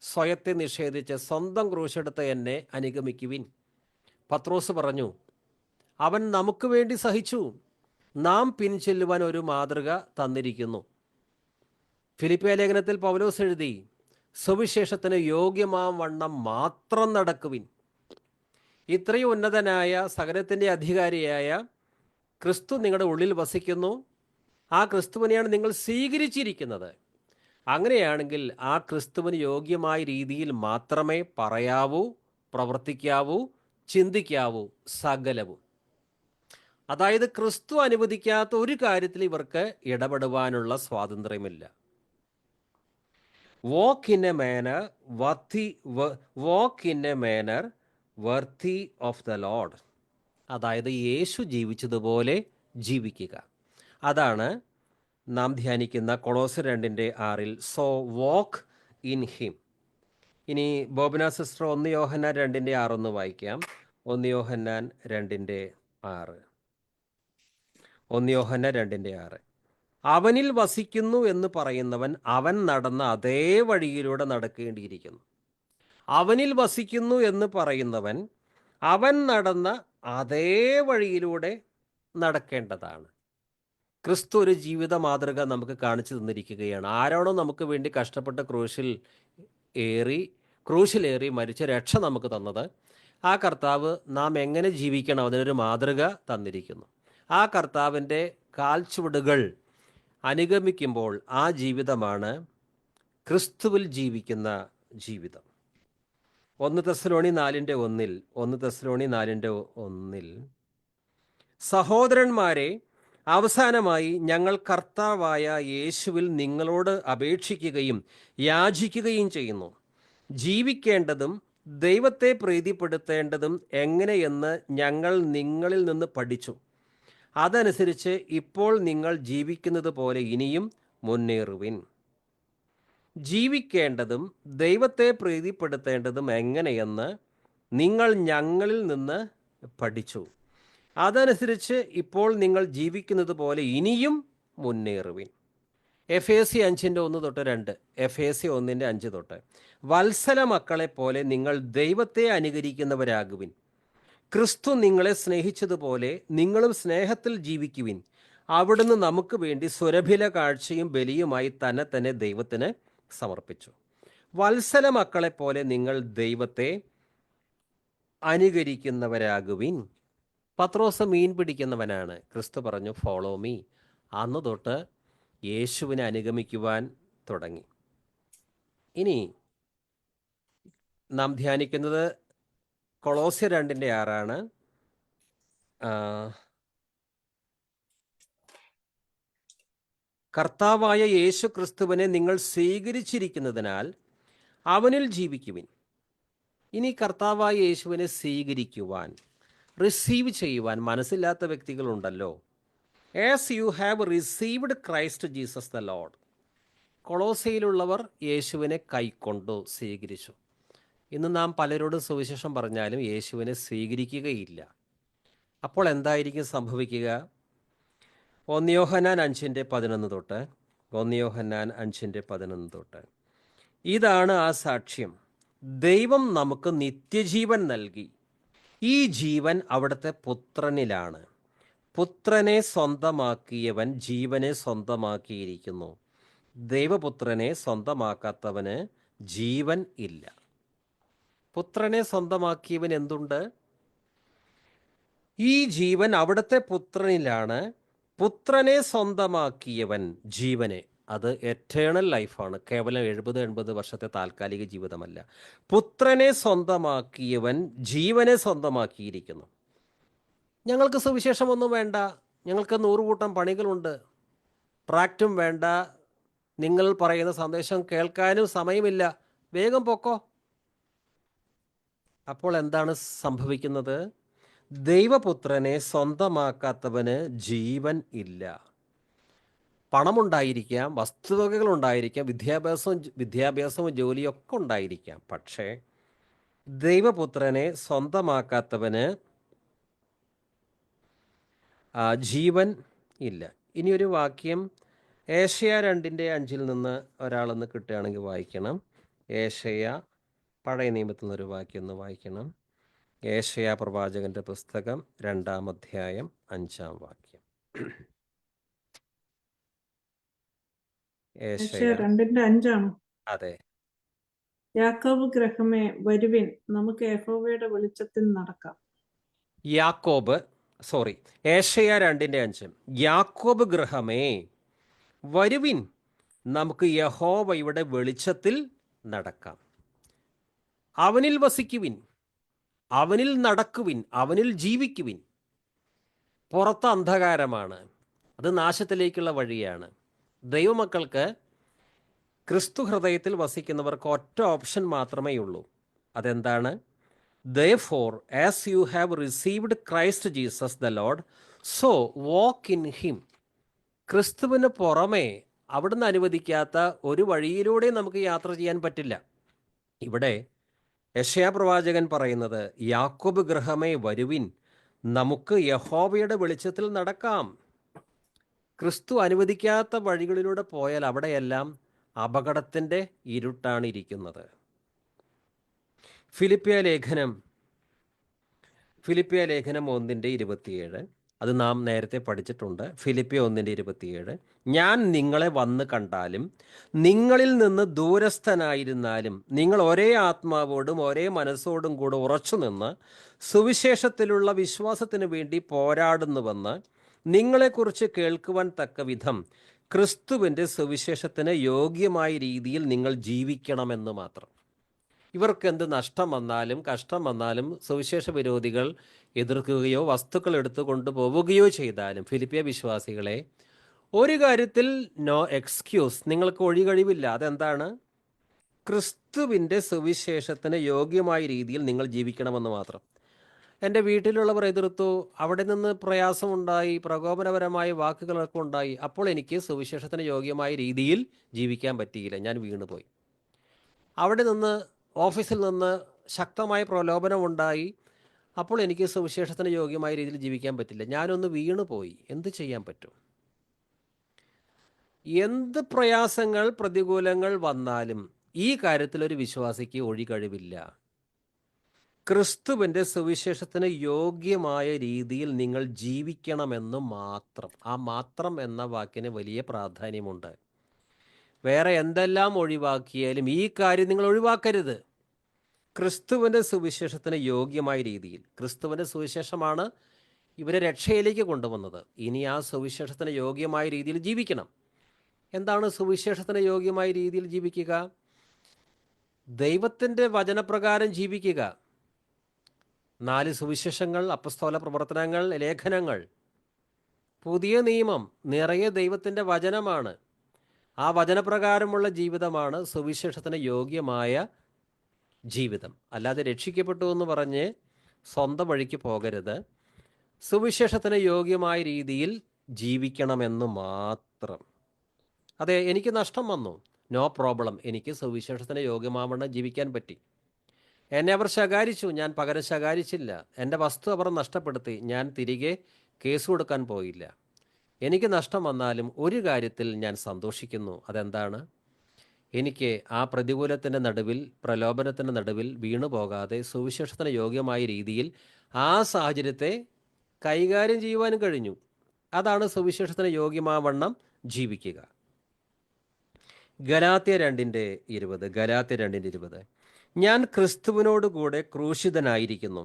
സ്വയത്തെ നിഷേധിച്ച് സ്വന്തം ക്രൂശെടുത്ത് എന്നെ അനുഗമിക്കുവിൻ. പത്രോസ് പറഞ്ഞു, അവൻ നമുക്ക് വേണ്ടി സഹിച്ചു, നാം പിൻചെല്ലുവാൻ ഒരു മാതൃക തന്നിരിക്കുന്നു. ഫിലിപ്പിയ ലേഖനത്തിൽ പൗലോസ് എഴുതി, സുവിശേഷത്തിന് യോഗ്യമാം വണ്ണം മാത്രം നടക്കുവിൻ. ഇത്രയും ഉന്നതനായ സകലത്തിൻ്റെ അധികാരിയായ ക്രിസ്തു നിങ്ങളുടെ ഉള്ളിൽ വസിക്കുന്നു. ആ ക്രിസ്തുവിനെയാണ് നിങ്ങൾ സ്വീകരിച്ചിരിക്കുന്നത്. അങ്ങനെയാണെങ്കിൽ ആ ക്രിസ്തുവിന് യോഗ്യമായ രീതിയിൽ മാത്രമേ പറയാവൂ, പ്രവർത്തിക്കാവൂ, ചിന്തിക്കാവൂ സകലവും. അതായത് ക്രിസ്തു അനുവദിക്കാത്ത ഒരു കാര്യത്തിൽ ഇവർക്ക് ഇടപെടുവാനുള്ള സ്വാതന്ത്ര്യമില്ല. Walk in a manner worthy of the Lord. അതായത് യേശു ജീവിച്ചതുപോലെ ജീവിക്കുക. അതാണ് നാം ധ്യാനിക്കുന്ന കൊളോസ്യർ 2:6 സോ വാക്ക് ഇൻ ഹിം. ഇനി ബോബന സിസ്റ്റർ 1 യോഹന്നാൻ 2:6 ഒന്ന് വായിക്കാം. 1 യോഹന്നാൻ 2:6 1 യോഹന്നാൻ 2:6 അവനിൽ വസിക്കുന്നു എന്ന് പറയുന്നവൻ അവൻ നടന്ന അതേ വഴിയിലൂടെ നടക്കേണ്ടിയിരിക്കുന്നു. അവനിൽ വസിക്കുന്നു എന്ന് പറയുന്നവൻ അവൻ നടന്ന അതേ വഴിയിലൂടെ നടക്കേണ്ടതാണ്. ക്രിസ്തു ഒരു ജീവിത മാതൃക നമുക്ക് കാണിച്ചു തന്നിരിക്കുകയാണ്. ആരാണോ നമുക്ക് വേണ്ടി കഷ്ടപ്പെട്ട് ക്രൂശിലേറി മരിച്ച രക്ഷ നമുക്ക് തന്നത്, ആ കർത്താവ് നാം എങ്ങനെ ജീവിക്കണം അതിനൊരു മാതൃക തന്നിരിക്കുന്നു. ആ കർത്താവിൻ്റെ കാൽച്ചുവടുകൾ അനുഗമിക്കുമ്പോൾ ആ ജീവിതമാണ് ക്രിസ്തുവിൽ ജീവിക്കുന്ന ജീവിതം. 1 തെസ്സലോണി 4:1 സഹോദരന്മാരെ, അവസാനമായി ഞങ്ങൾ കർത്താവായ യേശുവിൽ നിങ്ങളോട് അപേക്ഷിക്കുകയും യാചിക്കുകയും ചെയ്യുന്നു. ജീവിക്കേണ്ടതും ദൈവത്തെ പ്രീതിപ്പെടുത്തേണ്ടതും എങ്ങനെയെന്ന് ഞങ്ങൾ നിങ്ങളിൽ നിന്ന് പഠിച്ചു. അതനുസരിച്ച് ഇപ്പോൾ നിങ്ങൾ ജീവിക്കുന്നത് പോലെ ഇനിയും മുന്നേറുവിൻ. ജീവിക്കേണ്ടതും ദൈവത്തെ പ്രീതിപ്പെടുത്തേണ്ടതും എങ്ങനെയെന്ന് നിങ്ങൾ ഞങ്ങളിൽ നിന്ന് പഠിച്ചു. അതനുസരിച്ച് ഇപ്പോൾ നിങ്ങൾ ജീവിക്കുന്നത് പോലെ ഇനിയും മുന്നേറുവിൻ. എഫേസ്യ 5:1-2, എഫേസ്യ 1:5. വത്സല മക്കളെ പോലെ നിങ്ങൾ ദൈവത്തെ അനുകരിക്കുന്നവരാകുവിൻ. ക്രിസ്തു നിങ്ങളെ സ്നേഹിച്ചതുപോലെ നിങ്ങളും സ്നേഹത്തിൽ ജീവിക്കുവിൻ. അവിടുന്ന് നമുക്ക് വേണ്ടി സുരഭില കാഴ്ചയും ബലിയുമായി തന്നെ ദൈവത്തിന് സമർപ്പിച്ചു. വത്സല മക്കളെ പോലെ നിങ്ങൾ ദൈവത്തെ അനുകരിക്കുന്നവരാകുവിൻ. പത്രോസ് മീൻ പിടിക്കുന്നവനാണ്. ക്രിസ്തു പറഞ്ഞു, ഫോളോ മീ. അന്ന് തൊട്ട് യേശുവിനെ അനുഗമിക്കുവാൻ തുടങ്ങി. ഇനി നാം ധ്യാനിക്കുന്നത് കൊളോസ്യർ 2:6. കർത്താവായ യേശു ക്രിസ്തുവിനെ നിങ്ങൾ സ്വീകരിച്ചിരിക്കുന്നതിനാൽ അവനിൽ ജീവിക്കുവിൻ. ഇനി കർത്താവായ യേശുവിനെ സ്വീകരിക്കുവാൻ, റിസീവ് ചെയ്യുവാൻ മനസ്സില്ലാത്ത വ്യക്തികളുണ്ടല്ലോ. As you have received Christ Jesus the Lord. കൊളോസയിലുള്ളവർ യേശുവിനെ കൈക്കൊണ്ടു, സ്വീകരിച്ചു. ഇന്ന് നാം പലരോടും സുവിശേഷം പറഞ്ഞാലും യേശുവിനെ സ്വീകരിക്കുകയില്ല. അപ്പോൾ എന്തായിരിക്കും സംഭവിക്കുക? 1 യോഹന്നാൻ 5:11 1 യോഹന്നാൻ 5:11. ഇതാണ് ആ സാക്ഷ്യം: ദൈവം നമുക്ക് നിത്യജീവൻ നൽകി. ഈ ജീവൻ അവിടുത്തെ പുത്രനിലാണ്. പുത്രനെ സ്വന്തമാക്കിയവൻ ജീവനെ സ്വന്തമാക്കിയിരിക്കുന്നു. ദൈവപുത്രനെ സ്വന്തമാക്കാത്തവന് ജീവൻ ഇല്ല. പുത്രനെ സ്വന്തമാക്കിയവൻ എന്തുണ്ട്? ഈ ജീവൻ അവിടുത്തെ പുത്രനിലാണ്. പുത്രനെ സ്വന്തമാക്കിയവൻ ജീവനെ, അത് എറ്റേണൽ ലൈഫാണ്, കേവലം 70-80 വർഷത്തെ താൽക്കാലിക ജീവിതമല്ല. പുത്രനെ സ്വന്തമാക്കിയവൻ ജീവനെ സ്വന്തമാക്കിയിരിക്കുന്നു. ഞങ്ങൾക്ക് സുവിശേഷമൊന്നും വേണ്ട, ഞങ്ങൾക്ക് 100 കൂട്ടം പണികളുണ്ട്, ട്രാക്റ്റും വേണ്ട, നിങ്ങൾ പറയുന്ന സന്ദേശം കേൾക്കാനും സമയമില്ല, വേഗം പൊക്കോ. അപ്പോൾ എന്താണ് സംഭവിക്കുന്നത്? ദൈവപുത്രനെ സ്വന്തമാക്കാത്തവന് ജീവൻ ഇല്ല. പണമുണ്ടായിരിക്കാം, വസ്തുവകകളുണ്ടായിരിക്കാം, വിദ്യാഭ്യാസവും ജോലിയൊക്കെ ഉണ്ടായിരിക്കാം, പക്ഷേ ദൈവപുത്രനെ സ്വന്തമാക്കാത്തവന് ജീവൻ ഇല്ല. ഇനിയൊരു വാക്യം ഏശയ്യ 2:5 നിന്ന് ഒരാളൊന്ന് കിട്ടുകയാണെങ്കിൽ വായിക്കണം. ഏശയ്യ, പഴയ നിയമത്തിൽ നിന്നൊരു വാക്യം ഒന്ന് വായിക്കണം. ഏശയ്യ പ്രവാചകന്റെ പുസ്തകം 2-ാം അധ്യായം 5-ാം വാക്യം. ഏശയ്യ 2:5. അതെ. യാക്കോബ് ഗൃഹമേ വരുവിൻ, നമുക്ക് യഹോവയുടെ വെളിച്ചത്തിൽ നടക്കാം. ഏശയ്യ 2:5. യാക്കോബ് ഗൃഹമേ വരുവിൻ, നമുക്ക് യഹോവയുടെ വെളിച്ചത്തിൽ നടക്കാം. അവനിൽ വസിക്കുവിൻ, അവനിൽ നടക്കുവിൻ, അവനിൽ ജീവിക്കുവിൻ. പുറത്ത് അന്ധകാരമാണ്, അത് നാശത്തിലേക്കുള്ള വഴിയാണ്. ദൈവമക്കൾക്ക്, ക്രിസ്തു ഹൃദയത്തിൽ വസിക്കുന്നവർക്ക് ഒറ്റ ഓപ്ഷൻ മാത്രമേ ഉള്ളൂ. അതെന്താണ്? Therefore, as you have received Christ Jesus the Lord, so walk in him. ക്രിസ്തുവിന് പുറമേ അവിടുന്ന് അനുവദിക്കാത്ത ഒരു വഴിയിലൂടെ നമുക്ക് യാത്ര ചെയ്യാൻ പറ്റില്ല. ഇവിടെ യെശയ്യാ പ്രവാചകൻ പറയുന്നത്, യാക്കോബ് ഗൃഹമേ വരുവിൻ, നമുക്ക് യഹോവയുടെ വെളിച്ചത്തിൽ നടക്കാം. ക്രിസ്തു അനുവദിക്കാത്ത വഴികളിലൂടെ പോയാൽ അവിടെയെല്ലാം അപകടത്തിൻ്റെ ഇരുട്ടാണ് ഇരിക്കുന്നത്. ഫിലിപ്പിയ ലേഖനം 1:27, അത് നാം നേരത്തെ പഠിച്ചിട്ടുണ്ട്. ഫിലിപ്പിയ 1:27. ഞാൻ നിങ്ങളെ വന്ന് കണ്ടാലും നിങ്ങളിൽ നിന്ന് ദൂരസ്ഥനായിരുന്നാലും നിങ്ങൾ ഒരേ ആത്മാവോടും ഒരേ മനസ്സോടും കൂടെ ഉറച്ചു നിന്ന് സുവിശേഷത്തിലുള്ള വിശ്വാസത്തിന് വേണ്ടി പോരാടുന്നുവെന്ന് നിങ്ങളെക്കുറിച്ച് കേൾക്കുവാൻ തക്ക വിധം ക്രിസ്തുവിൻ്റെ സുവിശേഷത്തിന് യോഗ്യമായ രീതിയിൽ നിങ്ങൾ ജീവിക്കണമെന്ന് മാത്രം. ഇവർക്ക് എന്ത് നഷ്ടം വന്നാലും കഷ്ടം വന്നാലും സുവിശേഷ വിരോധികൾ എതിർക്കുകയോ വസ്തുക്കൾ എടുത്തു കൊണ്ടുപോവുകയോ ചെയ്താലും, ഫിലിപ്പിയ വിശ്വാസികളെ, ഒരു കാര്യത്തിൽ നോ എക്സ്ക്യൂസ്, നിങ്ങൾക്ക് ഒഴികഴിവില്ല. അതെന്താണ്? ക്രിസ്തുവിൻ്റെ സുവിശേഷത്തിന് യോഗ്യമായ രീതിയിൽ നിങ്ങൾ ജീവിക്കണമെന്ന് മാത്രം. എൻ്റെ വീട്ടിലുള്ളവർ എതിർത്തു, അവിടെ നിന്ന് പ്രയാസമുണ്ടായി, പ്രകോപനപരമായ വാക്കുകളൊക്കെ ഉണ്ടായി. അപ്പോൾ എനിക്ക് സുവിശേഷത്തിന് യോഗ്യമായ രീതിയിൽ ജീവിക്കാൻ പറ്റിയില്ല, ഞാൻ വീണുപോയി. അവിടെ നിന്ന് ഓഫീസിൽ നിന്ന് ശക്തമായ പ്രലോഭനമുണ്ടായി, അപ്പോൾ എനിക്ക് സുവിശേഷത്തിന് യോഗ്യമായ രീതിയിൽ ജീവിക്കാൻ പറ്റില്ല, ഞാനൊന്ന് വീണുപോയി. എന്ത് ചെയ്യാൻ പറ്റും? എന്ത് പ്രയാസങ്ങൾ, പ്രതികൂലങ്ങൾ വന്നാലും ഈ കാര്യത്തിൽ ഒരു വിശ്വാസിക്ക് ഒഴികഴിവില്ല. ക്രിസ്തുവിൻ്റെ സുവിശേഷത്തിന് യോഗ്യമായ രീതിയിൽ നിങ്ങൾ ജീവിക്കണമെന്ന് മാത്രം. ആ മാത്രം എന്ന വാക്കിന് വലിയ പ്രാധാന്യമുണ്ട്. വേറെ എന്തെല്ലാം ഒഴിവാക്കിയാലും ഈ കാര്യം നിങ്ങൾ ഒഴിവാക്കരുത്. ക്രിസ്തുവിൻ്റെ സുവിശേഷത്തിന് യോഗ്യമായ രീതിയിൽ. ക്രിസ്തുവിൻ്റെ സുവിശേഷമാണ് ഇവരെ രക്ഷയിലേക്ക് കൊണ്ടുവന്നത്. ഇനി ആ സുവിശേഷത്തിന് യോഗ്യമായ രീതിയിൽ ജീവിക്കണം. എന്താണ് സുവിശേഷത്തിന് യോഗ്യമായ രീതിയിൽ ജീവിക്കുക? ദൈവത്തിൻ്റെ വചനപ്രകാരം ജീവിക്കുക. 4 സുവിശേഷങ്ങൾ, അപ്പസ്തോല പ്രവർത്തനങ്ങൾ, ലേഖനങ്ങൾ, പുതിയ നിയമം നിറയെ ദൈവത്തിൻ്റെ വചനമാണ്. ആ വചനപ്രകാരമുള്ള ജീവിതമാണ് സുവിശേഷത്തിന് യോഗ്യമായ ജീവിതം. അല്ലാതെ രക്ഷിക്കപ്പെട്ടു എന്ന് പറഞ്ഞ് സ്വന്തം വഴിക്ക് പോകരുത്. സുവിശേഷത്തിന് യോഗ്യമായ രീതിയിൽ ജീവിക്കണമെന്ന് മാത്രം. അതെ, എനിക്ക് നഷ്ടം വന്നു, നോ പ്രോബ്ലം. എനിക്ക് സുവിശേഷത്തിന് യോഗ്യമാവണ്ണം ജീവിക്കാൻ പറ്റി. എന്നെ അവർ ശകാരിച്ചു, ഞാൻ പകരം ശകാരിച്ചില്ല. എൻ്റെ വസ്തു അവർ നഷ്ടപ്പെടുത്തി, ഞാൻ തിരികെ കേസ് കൊടുക്കാൻ പോയില്ല. എനിക്ക് നഷ്ടം വന്നാലും ഒരു കാര്യത്തിൽ ഞാൻ സന്തോഷിക്കുന്നു. അതെന്താണ്? എനിക്ക് ആ പ്രതികൂലത്തിൻ്റെ നടുവിൽ, പ്രലോഭനത്തിൻ്റെ നടുവിൽ വീണു പോകാതെ സുവിശേഷത്തിന് യോഗ്യമായ രീതിയിൽ ആ സാഹചര്യത്തെ കൈകാര്യം ചെയ്യുവാനും കഴിഞ്ഞു. അതാണ് സുവിശേഷത്തിന് യോഗ്യമാവണ്ണം ജീവിക്കുക. ഗലാത്യർ 2:20 ഞാൻ ക്രിസ്തുവിനോട് കൂടെ ക്രൂശിതനായിരിക്കുന്നു.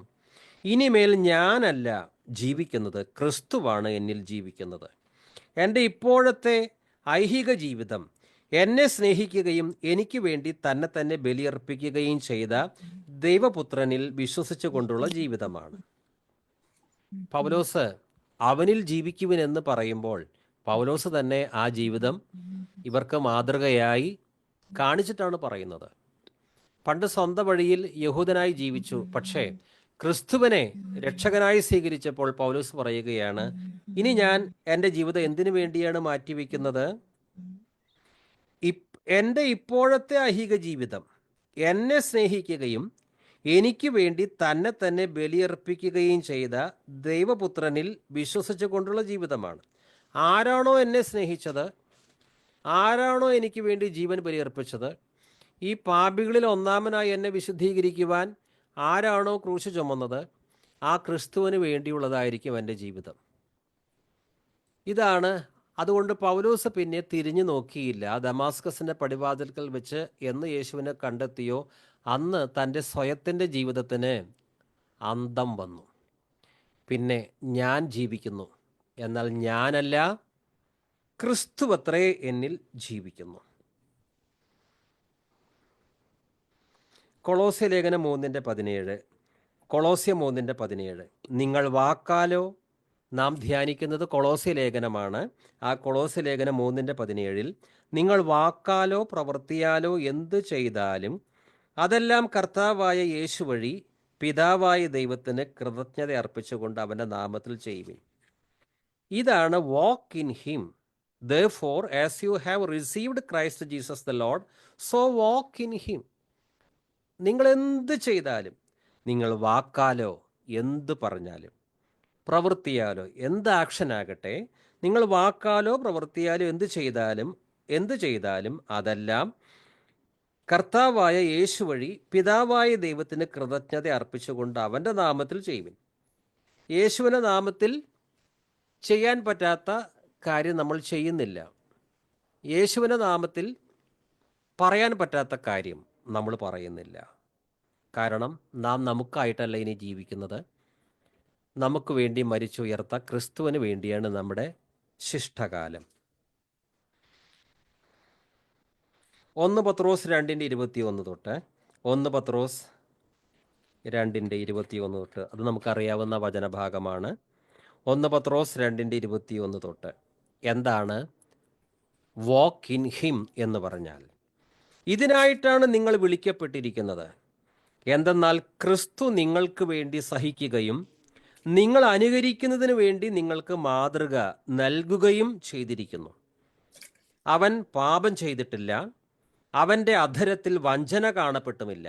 ഇനിമേൽ ഞാനല്ല ജീവിക്കുന്നത്, ക്രിസ്തുവാണ് എന്നിൽ ജീവിക്കുന്നത്. എൻ്റെ ഇപ്പോഴത്തെ ഐഹിക ജീവിതം എന്നെ സ്നേഹിക്കുകയും എനിക്ക് വേണ്ടി തന്നെ ബലിയർപ്പിക്കുകയും ചെയ്ത ദൈവപുത്രനിൽ വിശ്വസിച്ചുകൊണ്ടുള്ള ജീവിതമാണ്. പൗലോസ് അവനിൽ ജീവിക്കുവിനെന്ന് പറയുമ്പോൾ പൗലോസ് തന്നെ ആ ജീവിതം ഇവർക്ക് മാതൃകയായി കാണിച്ചിട്ടാണ് പറയുന്നത്. പണ്ട് സ്വന്തം വഴിയിൽ യഹൂദനായി ജീവിച്ചു, പക്ഷേ ക്രിസ്തുവിനെ രക്ഷകനായി സ്വീകരിച്ചപ്പോൾ പൗലോസ് പറയുകയാണ്, ഇനി ഞാൻ എൻ്റെ ജീവിതം എന്തിനു വേണ്ടിയാണ് മാറ്റിവെക്കുന്നത്? എൻ്റെ ഇപ്പോഴത്തെ ഐഹിക ജീവിതം എന്നെ സ്നേഹിക്കുകയും എനിക്ക് വേണ്ടി തന്നെ ബലിയർപ്പിക്കുകയും ചെയ്ത ദൈവപുത്രനിൽ വിശ്വസിച്ചുകൊണ്ടുള്ള ജീവിതമാണ്. ആരാണോ എന്നെ സ്നേഹിച്ചത്, ആരാണോ എനിക്ക് വേണ്ടി ജീവൻ ബലിയർപ്പിച്ചത്, ഈ പാപികളിൽ ഒന്നാമനായി എന്നെ വിശുദ്ധീകരിക്കുവാൻ ആരാണോ ക്രൂശ് ചുമന്നത്, ആ ക്രിസ്തുവിന് വേണ്ടിയുള്ളതായിരിക്കും എൻ്റെ ജീവിതം. ഇതാണ്. അതുകൊണ്ട് പൗലോസ് പിന്നെ തിരിഞ്ഞു നോക്കിയില്ല. ദമാസ്കസിൻ്റെ പടിവാതിൽക്കൽ വെച്ച് എന്ന് യേശുവിനെ കണ്ടെത്തിയോ അന്ന് തൻ്റെ സ്വയത്തിൻ്റെ ജീവിതത്തിന് അന്തം വന്നു. പിന്നെ ഞാൻ ജീവിക്കുന്നു, എന്നാൽ ഞാനല്ല, ക്രിസ്തുവത്രേ എന്നിൽ ജീവിക്കുന്നു. കൊളോസ്യ ലേഖനം 3:17 നിങ്ങൾ വാക്കാലോ, നാം ധ്യാനിക്കുന്നത് കൊളോസ്യ ലേഖനമാണ്. ആ കൊളോസ്യ ലേഖനം 3:17 നിങ്ങൾ വാക്കാലോ പ്രവൃത്തിയാലോ എന്തു ചെയ്താലും അതെല്ലാം കർത്താവായ യേശു വഴി പിതാവായ ദൈവത്തിന് കൃതജ്ഞത അർപ്പിച്ചുകൊണ്ട് അവൻ്റെ നാമത്തിൽ ചെയ്യുവിൻ. ഇതാണ് വാക്ക് in him. Therefore, as you have received Christ Jesus the Lord, so walk in him. നിങ്ങൾ എന്ത് ചെയ്താലും, നിങ്ങൾ വാക്കാലോ എന്ത് പറഞ്ഞാലും പ്രവൃത്തിയാലോ എന്ത് ആക്ഷനാകട്ടെ, നിങ്ങൾ വാക്കാലോ പ്രവൃത്തിയാലോ എന്ത് ചെയ്താലും അതെല്ലാം കർത്താവായ യേശു വഴി പിതാവായ ദൈവത്തിന് കൃതജ്ഞത അർപ്പിച്ചുകൊണ്ട് അവൻ്റെ നാമത്തിൽ ചെയ്യുവിൻ. യേശുവിൻ്റെ നാമത്തിൽ ചെയ്യാൻ പറ്റാത്ത കാര്യം നമ്മൾ ചെയ്യുന്നില്ല. യേശുവിൻ്റെ നാമത്തിൽ പറയാൻ പറ്റാത്ത കാര്യം നമ്മൾ പറയുന്നില്ല. കാരണം നാം നമുക്കായിട്ടല്ല ഇനി ജീവിക്കുന്നത്, നമുക്ക് വേണ്ടി മരിച്ചുയർത്ത ക്രിസ്തുവിന് വേണ്ടിയാണ് നമ്മുടെ ശിഷ്ടകാലം. 1 പത്രോസ് 2:21 തൊട്ട് 1 പത്രോസ് 2:21 തൊട്ട് അത് നമുക്കറിയാവുന്ന വചനഭാഗമാണ്. 1 പത്രോസ് 2:21 തൊട്ട് എന്താണ് വാക്ക് ഇൻ ഹിം എന്ന് പറഞ്ഞാൽ? ഇതിനായിട്ടാണ് നിങ്ങൾ വിളിക്കപ്പെട്ടിരിക്കുന്നത്. എന്തെന്നാൽ ക്രിസ്തു നിങ്ങൾക്ക് വേണ്ടി സഹിക്കുകയും നിങ്ങൾ അനുകരിക്കുന്നതിന് വേണ്ടി നിങ്ങൾക്ക് മാതൃക നൽകുകയും ചെയ്തിരിക്കുന്നു. അവൻ പാപം ചെയ്തിട്ടില്ല, അവൻ്റെ അധരത്തിൽ വഞ്ചന കാണപ്പെട്ടുമില്ല.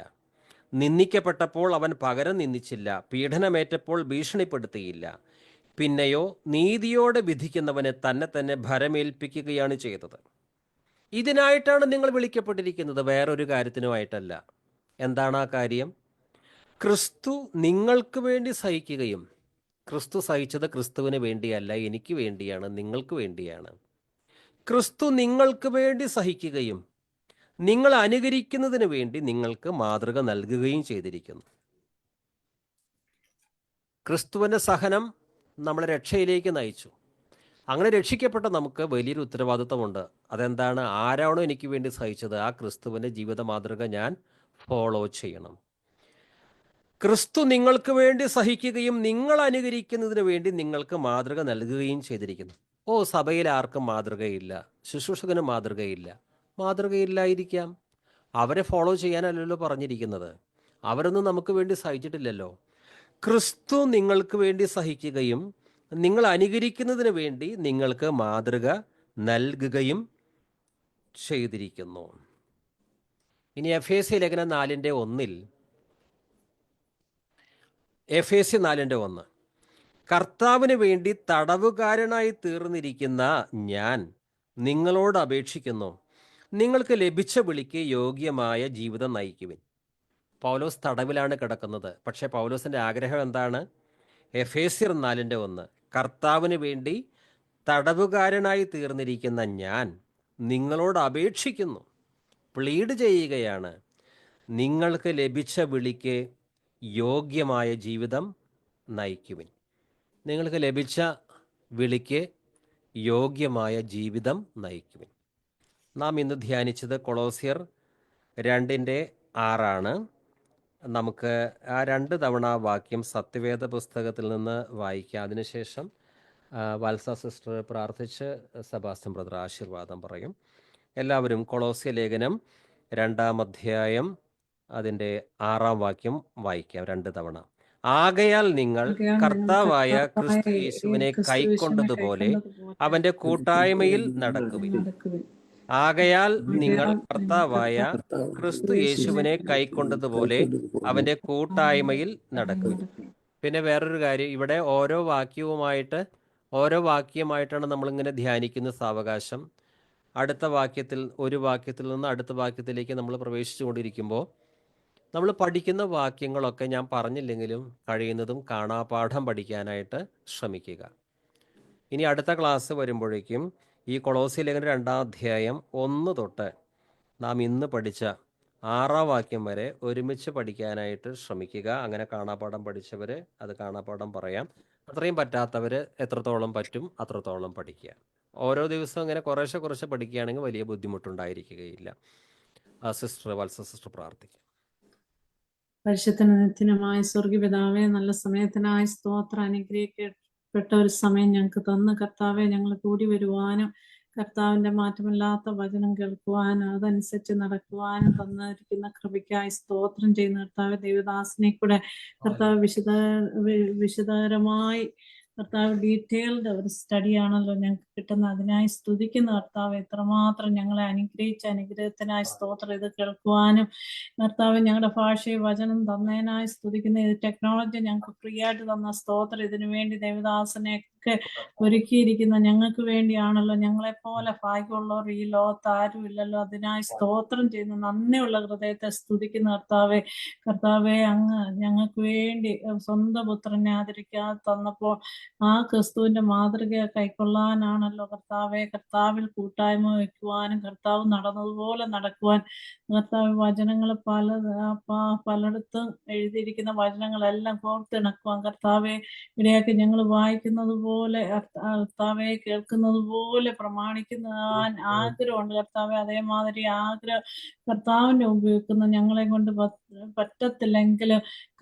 നിന്ദിക്കപ്പെട്ടപ്പോൾ അവൻ പകരം നിന്ദിച്ചില്ല, പീഡനമേറ്റപ്പോൾ ഭീഷണിപ്പെടുത്തിയില്ല. പിന്നെയോ നീതിയോടെ വിധിക്കുന്നവന് തന്നെ തന്നെ ഭരമേൽപ്പിക്കുകയാണ് ചെയ്തത്. ഇതിനായിട്ടാണ് നിങ്ങൾ വിളിക്കപ്പെട്ടിരിക്കുന്നത്, വേറൊരു കാര്യത്തിനുമായിട്ടല്ല. എന്താണ് ആ കാര്യം? ക്രിസ്തു നിങ്ങൾക്ക് വേണ്ടി സഹിക്കുകയും, ക്രിസ്തു സഹിച്ചത് ക്രിസ്തുവിന് വേണ്ടിയല്ല, എനിക്ക് വേണ്ടിയാണ്, നിങ്ങൾക്ക് വേണ്ടിയാണ്. ക്രിസ്തു നിങ്ങൾക്ക് വേണ്ടി സഹിക്കുകയും നിങ്ങൾ അനുകരിക്കുന്നതിന് വേണ്ടി നിങ്ങൾക്ക് മാതൃക നൽകുകയും ചെയ്തിരിക്കുന്നു. ക്രിസ്തുവിൻ്റെ സഹനം നമ്മളെ രക്ഷയിലേക്ക് നയിച്ചു. അങ്ങനെ രക്ഷിക്കപ്പെട്ട നമുക്ക് വലിയൊരു ഉത്തരവാദിത്വമുണ്ട്. അതെന്താണ്? ആരാണോ എനിക്ക് വേണ്ടി സഹിച്ചത് ആ ക്രിസ്തുവിൻ്റെ ജീവിത മാതൃക ഞാൻ ഫോളോ ചെയ്യണം. ക്രിസ്തു നിങ്ങൾക്ക് വേണ്ടി സഹിക്കുകയും നിങ്ങൾ അനുകരിക്കുന്നതിന് വേണ്ടി നിങ്ങൾക്ക് മാതൃക നൽകുകയും ചെയ്തിരിക്കുന്നു. സഭയിൽ ആർക്കും മാതൃകയില്ല, ശുശ്രൂഷകന് മാതൃകയില്ല. മാതൃകയില്ലായിരിക്കാം, അവരെ ഫോളോ ചെയ്യാനല്ലല്ലോ പറഞ്ഞിരിക്കുന്നത്. അവരൊന്നും നമുക്ക് വേണ്ടി സഹിച്ചിട്ടില്ലല്ലോ. ക്രിസ്തു നിങ്ങൾക്ക് വേണ്ടി സഹിക്കുകയും നിങ്ങൾ അനുകരിക്കുന്നതിന് വേണ്ടി നിങ്ങൾക്ക് മാതൃക നൽകുകയും ചെയ്തിരിക്കുന്നു. ഇനി എഫേസ്യ ലേഖനം 4:1 എഫേസ്യ 4:1 കർത്താവിന് വേണ്ടി തടവുകാരനായി തീർന്നിരിക്കുന്ന ഞാൻ നിങ്ങളോട് അപേക്ഷിക്കുന്നു, നിങ്ങൾക്ക് ലഭിച്ച വിളിക്ക് യോഗ്യമായ ജീവിതം നയിക്കുവിൻ. പൗലോസ് തടവിലാണ് കിടക്കുന്നത്. പക്ഷേ പൗലോസിൻ്റെ ആഗ്രഹം എന്താണ്? എഫേസ്യർ 4:1 കർത്താവിന് വേണ്ടി തടവുകാരനായി തീർന്നിരിക്കുന്ന ഞാൻ നിങ്ങളോട് അപേക്ഷിക്കുന്നു, പ്ലീഡ് ചെയ്യുകയാണ്, നിങ്ങൾക്ക് ലഭിച്ച വിളിക്ക് യോഗ്യമായ ജീവിതം നയിക്കുവിൻ. നിങ്ങൾക്ക് ലഭിച്ച വിളിക്ക് യോഗ്യമായ ജീവിതം നയിക്കുവിൻ. നാം ഇന്ന് ധ്യാനിച്ചത് കൊളോസ്യർ 2:6 നമുക്ക് ആ 2 തവണ വാക്യം സത്യവേദ പുസ്തകത്തിൽ നിന്ന് വായിക്കാം. അതിനുശേഷം വത്സ സിസ്റ്റർ പ്രാർത്ഥിച്ച് സെബാസ്റ്റ്യൻ ബ്രദർ ആശീർവാദം പറയും. എല്ലാവരും കൊളോസ്യ ലേഖനം 2-ാം അധ്യായം അതിൻ്റെ 6-ാം വാക്യം വായിക്കാം 2 തവണ. ആകയാൽ നിങ്ങൾ കർത്താവായ ക്രിസ്തു യേശുവിനെ കൈക്കൊണ്ടതുപോലെ അവൻ്റെ കൂട്ടായ്മയിൽ നടക്കുവിൻ. ആകയാൽ നിങ്ങൾ കർത്താവായ ക്രിസ്തു യേശുവിനെ കൈക്കൊണ്ടതുപോലെ അവൻ്റെ കൂട്ടായ്മയിൽ നടക്കുവിൻ. പിന്നെ വേറൊരു കാര്യം, ഇവിടെ ഓരോ വാക്യമായിട്ടാണ് നമ്മളിങ്ങനെ ധ്യാനിക്കുന്ന സാവകാശം. അടുത്ത വാക്യത്തിൽ, ഒരു വാക്യത്തിൽ നിന്ന് അടുത്ത വാക്യത്തിലേക്ക് നമ്മൾ പ്രവേശിച്ചു കൊണ്ടിരിക്കുമ്പോൾ നമ്മൾ പഠിക്കുന്ന വാക്യങ്ങളൊക്കെ ഞാൻ പറഞ്ഞില്ലെങ്കിലും കഴിയുന്നതും കാണാപാഠം പഠിക്കാനായിട്ട് ശ്രമിക്കുക. ഇനി അടുത്ത ക്ലാസ് വരുമ്പോഴേക്കും ഈ കൊളോസ്യ ലേഖനം 2-ാം അധ്യായം 1 തൊട്ട് നാം ഇന്ന് പഠിച്ച 6-ാം വാക്യം വരെ ഒരുമിച്ച് പഠിക്കാനായിട്ട് ശ്രമിക്കുക. അങ്ങനെ കാണാപാഠം പഠിച്ചവർ അത് കാണാപാഠം പറയാം. അത്രയും പറ്റാത്തവർ എത്രത്തോളം പറ്റും അത്രത്തോളം പഠിക്കുക. ഓരോ ദിവസവും ഇങ്ങനെ കുറേശ്ശെ പഠിക്കുകയാണെങ്കിൽ വലിയ ബുദ്ധിമുട്ടുണ്ടായിരിക്കുകയില്ല. വത്സ സിസ്റ്റർ പ്രാർത്ഥിക്കാം. പരിശുദ്ധനും നിത്യനുമായ സ്വർഗീയപിതാവേ, നല്ല സമയത്തിനായി സ്തോത്രം. അനുഗ്രഹിക്കപ്പെട്ട ഒരു സമയം ഞങ്ങൾക്ക് തന്ന് കർത്താവെ, ഞങ്ങൾ കൂടി വരുവാനും കർത്താവിന്റെ മാറ്റമില്ലാത്ത വചനം കേൾക്കുവാനും അതനുസരിച്ച് നടക്കുവാനും തന്നിരിക്കുന്ന കൃപയ്ക്കായി സ്തോത്രം ചെയ്യുന്ന കർത്താവ്, ദേവദാസനെ കൂടെ കർത്താവ് വിശദകരമായി കർത്താവ് ഡീറ്റെയിൽഡ് ഒരു സ്റ്റഡിയാണല്ലോ ഞങ്ങൾക്ക് കിട്ടുന്നത്. അതിനായി സ്തുതിക്കുന്ന കർത്താവ്, എത്രമാത്രം ഞങ്ങളെ അനുഗ്രഹിച്ച അനുഗ്രഹത്തിനായി സ്തോത്രം. ഇത് കേൾക്കുവാനും കർത്താവ് ഞങ്ങളുടെ ഭാഷയെ വചനം തന്നതിനായി സ്തുതിക്കുന്ന, ഇത് ടെക്നോളജി ഞങ്ങൾക്ക് ഫ്രീ ആയിട്ട് തന്ന സ്തോത്രം. ഇതിനു വേണ്ടി ദേവദാസനെയൊക്കെ ഒരുക്കിയിരിക്കുന്ന ഞങ്ങൾക്ക് വേണ്ടിയാണല്ലോ. ഞങ്ങളെപ്പോലെ ഭാഗ്യമുള്ളവർ ഈ ലോകത്ത് ആരും ഇല്ലല്ലോ. അതിനായി സ്തോത്രം ചെയ്യുന്ന നന്ദിയുള്ള ഹൃദയത്തെ സ്തുതിക്കുന്ന കർത്താവെ, അങ്ങ് ഞങ്ങൾക്ക് വേണ്ടി സ്വന്തം പുത്രനെ ആദരിക്കാതെ തന്നപ്പോൾ ആ ക്രിസ്തുവിന്റെ മാതൃകയെ കൈക്കൊള്ളാനാണല്ലോ കർത്താവെ. കർത്താവിൽ കൂട്ടായ്മ വയ്ക്കുവാനും കർത്താവ് നടന്നതുപോലെ നടക്കുവാൻ കർത്താവ് വചനങ്ങൾ പലയിടത്തും എഴുതിയിരിക്കുന്ന വചനങ്ങളെല്ലാം കോർത്തിണക്കുവാൻ കർത്താവെ ഇടയാക്കി ഞങ്ങൾ വായിക്കുന്നത് പോലെ കർത്താവെ കേൾക്കുന്നത് പോലെ പ്രമാണിക്കുന്ന ആഗ്രഹമുണ്ട് കർത്താവെ. അതേമാതിരി ആഗ്രഹം കർത്താവിനെ ഉപയോഗിക്കുന്ന ഞങ്ങളെ കൊണ്ട് പറ്റത്തില്ലെങ്കിൽ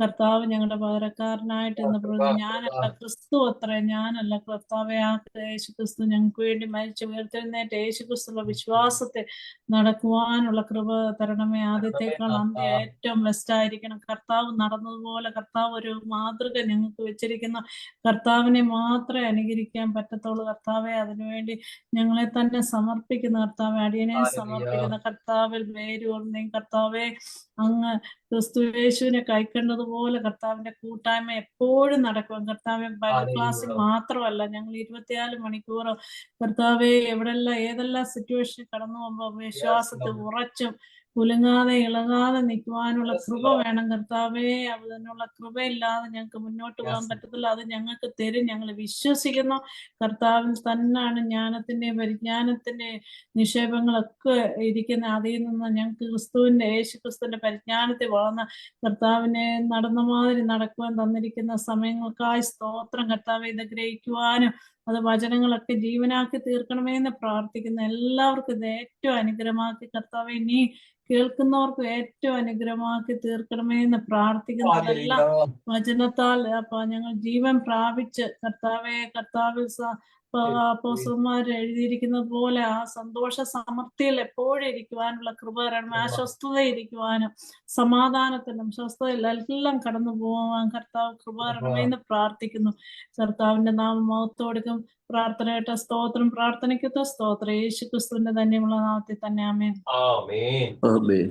കർത്താവ് ഞങ്ങളുടെ പകരക്കാരനായിട്ട് ഇന്ന് ഞാനല്ല ക്രിസ്തു അത്രേ, ഞാനല്ല കർത്താവെ. ആ യേശു ക്രിസ്തു ഞങ്ങൾക്ക് വേണ്ടി മരിച്ചു ഉയർത്തെഴുന്നേറ്റ യേശു ക്രിസ്തുള്ള വിശ്വാസത്തെ നടക്കുവാനുള്ള കൃപ തരണമേ. ആദ്യത്തേക്കാൾ അന്ത്യം ഏറ്റവും ബെസ്റ്റ് ആയിരിക്കണം. കർത്താവ് നടന്നതുപോലെ കർത്താവ് ഒരു മാതൃക ഞങ്ങൾക്ക് വെച്ചിരിക്കുന്ന കർത്താവിനെ മാത്രമേ അനുകരിക്കാൻ പറ്റത്തുള്ളൂ കർത്താവെ. അതിനുവേണ്ടി ഞങ്ങളെ തന്നെ സമർപ്പിക്കുന്ന കർത്താവെ, അടിയനെ സമർപ്പിക്കുന്ന കർത്താവിൽ വേരൂർന്നേയും കർത്താവെ, അങ്ങ് ക്രിസ്തു യേശുവിനെ കൈക്കൊണ്ടതുപോലെ കർത്താവിന്റെ കൂട്ടായ്മ എപ്പോഴും നടക്കും കർത്താവെ. ബൈബിൾ ക്ലാസ്സിൽ മാത്രമല്ല, ഞങ്ങൾ 24 മണിക്കൂർ കർത്താവെ എവിടെല്ലാം ഏതെല്ലാം സിറ്റുവേഷൻ കടന്നു പോകുമ്പോൾ വിശ്വാസത്തിൽ ഉറച്ചും കുലുങ്ങാതെ ഇളകാതെ നിൽക്കുവാനുള്ള കൃപ വേണം കർത്താവേ. അതിനുള്ള കൃപയില്ലാതെ ഞങ്ങൾക്ക് മുന്നോട്ട് പോകാൻ പറ്റത്തില്ല. അത് ഞങ്ങൾക്ക് തരും. ഞങ്ങൾ വിശ്വസിക്കുന്നു കർത്താവിൽ തന്നെയാണ് ജ്ഞാനത്തിന്റെ പരിജ്ഞാനത്തിന്റെ നിക്ഷേപങ്ങളൊക്കെ ഇരിക്കുന്ന. അതിൽ നിന്ന് ഞങ്ങൾക്ക് ക്രിസ്തുവിന്റെ യേശു ക്രിസ്തുവിന്റെ പരിജ്ഞാനത്തിൽ വളർന്ന കർത്താവിനെ നടന്ന മാതിരി നടക്കുവാൻ തന്നിരിക്കുന്ന സമയങ്ങൾക്കായി സ്തോത്രം കർത്താവെ. ഇത് ഗ്രഹിക്കുവാനും അത് വചനങ്ങളൊക്കെ ജീവനാക്കി തീർക്കണമേ എന്ന് പ്രാർത്ഥിക്കുന്ന എല്ലാവർക്കും ഇത് ഏറ്റവും അനുഗ്രഹമാക്കി കർത്താവെ, ഇനി കേൾക്കുന്നവർക്ക് ഏറ്റവും അനുഗ്രഹമാക്കി തീർക്കണമേ എന്ന് പ്രാർത്ഥിക്കുന്നതെല്ലാം വചനത്താൽ ഞങ്ങൾ ജീവൻ പ്രാപിച്ച് കർത്താവെ, കർത്താവിൽ അപ്പോസ്തലന്മാർ എഴുതിയിരിക്കുന്നത് പോലെ ആ സന്തോഷ സമൃദ്ധിയിൽ എപ്പോഴും ഇരിക്കുവാനുള്ള കൃപ തരണം. അസ്വസ്ഥത ഇരിക്കുവാനും സമാധാനത്തിലും സ്വസ്ഥതയിലെല്ലാം കടന്നു പോകാൻ കർത്താവ് കൃപ തരണമേ എന്ന് പ്രാർത്ഥിക്കുന്നു. കർത്താവിന്റെ നാമം മഹത്വം പ്രാർത്ഥനയായിട്ട് സ്തോത്രം. പ്രാർത്ഥനയ്ക്കത്തോ സ്തോത്രം. യേശു ക്രിസ്തുവിന്റെ ധന്യമുള്ള നാമത്തിൽ തന്നെ ആമേൻ. ആമേൻ.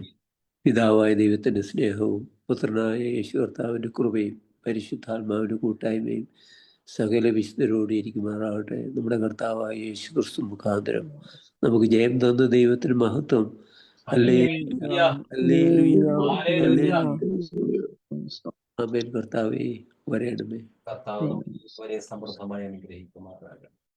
പിതാവായ ദൈവത്തിന്റെ സ്നേഹവും പുത്രനായ യേശു കർത്താവിന്റെ കൃപയും പരിശുദ്ധാത്മാവിന്റെ കൂട്ടായ്മയും സകല വിശുദ്ധരോട് ഇരിക്കുമാറാവട്ടെ. നമ്മുടെ കർത്താവായ യേശു ക്രിസ്തു മുഖാന്തരം നമുക്ക് ജയം തന്ന ദൈവത്തിന് മഹത്വം. ആമേൻ. കർത്താവേ വരേണമേ. കർത്താവ് വരെ സമൃദ്ധമായി അനുഗ്രഹിക്കുമാറാകട്ടെ.